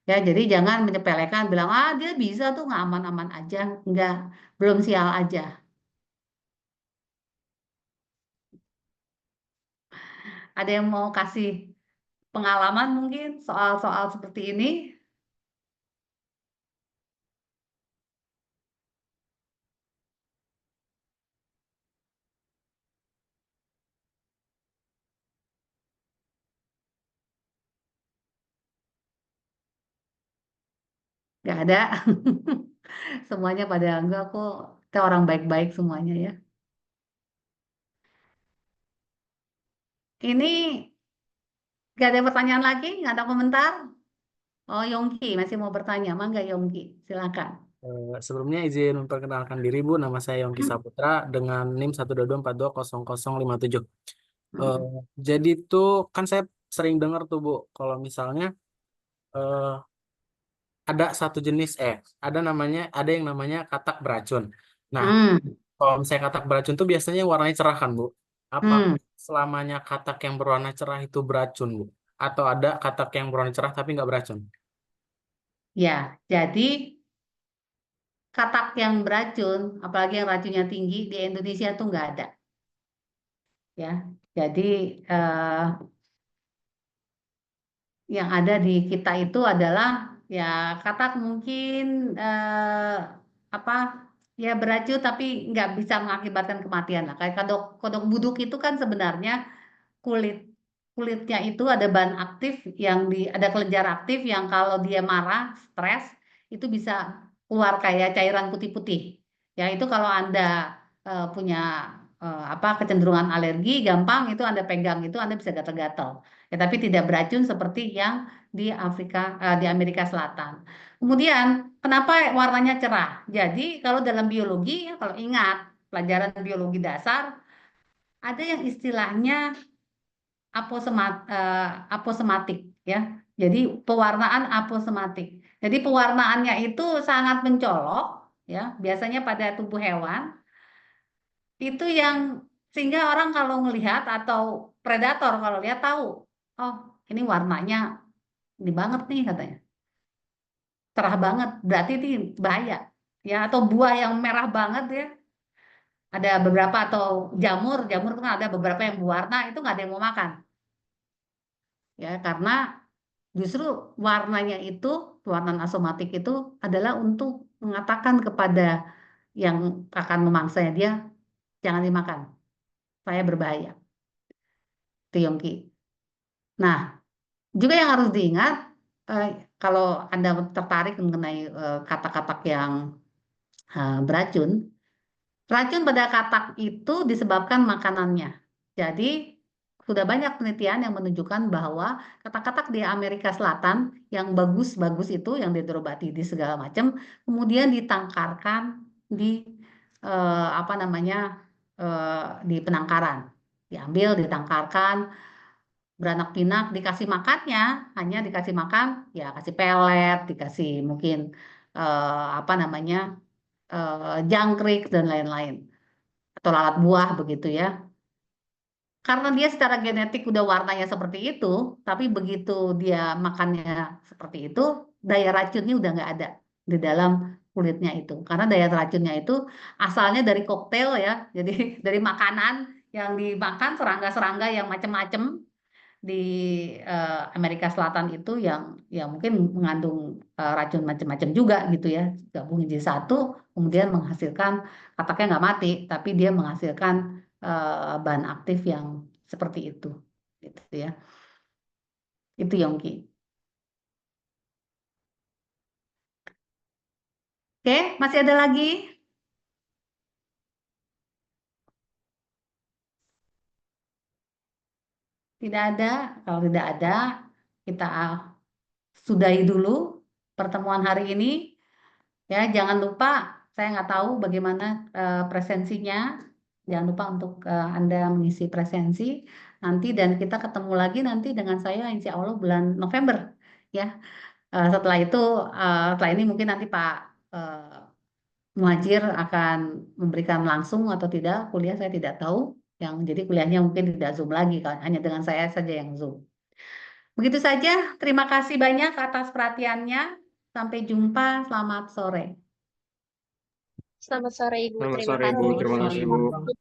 Ya, jadi jangan menyepelekan bilang ah dia bisa tuh nggak aman-aman aja, enggak, belum sial aja. Ada yang mau kasih pengalaman mungkin soal-soal seperti ini? Nggak ada. Semuanya pada enggak kok. Kita orang baik-baik semuanya ya. Ini nggak ada pertanyaan lagi? Nggak ada komentar? Oh, Yongki masih mau bertanya. Mangga Yongki, silakan. Sebelumnya izin memperkenalkan diri Bu, nama saya Yongki Saputra dengan NIM 122420057. Eh, jadi tuh kan saya sering dengar tuh Bu, kalau misalnya eh, ada satu jenis ada yang namanya katak beracun. Nah, Hmm, kalau misalnya katak beracun tuh biasanya warnanya cerah kan Bu? Apa hmm, selamanya katak yang berwarna cerah itu beracun Bu? Atau ada katak yang berwarna cerah tapi nggak beracun? ya. Jadi katak yang beracun, apalagi yang racunnya tinggi di Indonesia tuh nggak ada. Ya, jadi eh, yang ada di kita itu adalah ya katak mungkin apa ya beracun tapi nggak bisa mengakibatkan kematian lah. Kayak kodok kodok buduk itu kan sebenarnya kulit kulitnya itu ada bahan aktif yang ada kelenjar aktif yang kalau dia marah, stres itu bisa keluar kayak cairan putih-putih. Ya itu kalau Anda punya apa kecenderungan alergi, gampang itu Anda pegang itu Anda bisa gatal-gatal. Ya tapi tidak beracun seperti yang di di Amerika Selatan. Kemudian kenapa warnanya cerah? Jadi kalau dalam biologi ya kalau ingat pelajaran biologi dasar ada yang istilahnya aposematik ya. Jadi pewarnaan aposematik. Jadi pewarnaannya itu sangat mencolok ya, biasanya pada tubuh hewan itu yang sehingga orang kalau melihat atau predator kalau lihat tahu, oh ini warnanya ini banget nih katanya, cerah banget, berarti ini bahaya ya atau buah yang merah banget ya. Ada beberapa atau jamur itu kan ada beberapa yang berwarna itu nggak ada yang mau makan ya karena justru warnanya itu, pewarnaan asomatik itu adalah untuk mengatakan kepada yang akan memangsanya dia, jangan dimakan, saya berbahaya. Itu Yongki. Nah, juga yang harus diingat, eh, kalau Anda tertarik mengenai kata-kata yang beracun, racun pada katak itu disebabkan makanannya. Jadi, sudah banyak penelitian yang menunjukkan bahwa katak-katak di Amerika Selatan yang bagus-bagus itu, yang didorobati di segala macam, kemudian ditangkarkan di apa namanya di penangkaran, diambil, ditangkarkan, beranak pinak, dikasih makannya, hanya dikasih makan, ya kasih pelet, dikasih mungkin apa namanya jangkrik dan lain-lain atau lalat buah begitu ya. Karena dia secara genetik udah warnanya seperti itu, tapi begitu dia makannya seperti itu, daya racunnya udah nggak ada di dalam kulitnya itu. Karena daya racunnya itu asalnya dari koktail ya, jadi dari makanan yang dimakan serangga-serangga yang macam-macam. di Amerika Selatan itu yang ya mungkin mengandung racun macam-macam juga gitu ya, gabungin jadi satu, kemudian menghasilkan kataknya nggak mati, tapi dia menghasilkan bahan aktif yang seperti itu, gitu ya. Itu Yongki. Oke, masih ada lagi? Tidak ada. Kalau tidak ada, kita sudahi dulu pertemuan hari ini. Ya, jangan lupa, saya nggak tahu bagaimana presensinya. Jangan lupa untuk Anda mengisi presensi nanti, dan kita ketemu lagi nanti dengan saya insya Allah bulan November. Ya, setelah itu, setelah ini mungkin nanti Pak Muhajir akan memberikan langsung atau tidak kuliah, saya tidak tahu. Yang jadi kuliahnya mungkin tidak Zoom lagi, hanya dengan saya saja yang Zoom. Begitu saja, terima kasih banyak atas perhatiannya. Sampai jumpa, selamat sore. Selamat sore Ibu, Selamat terima sore, Ibu. kasih. Terima kasih, Bu.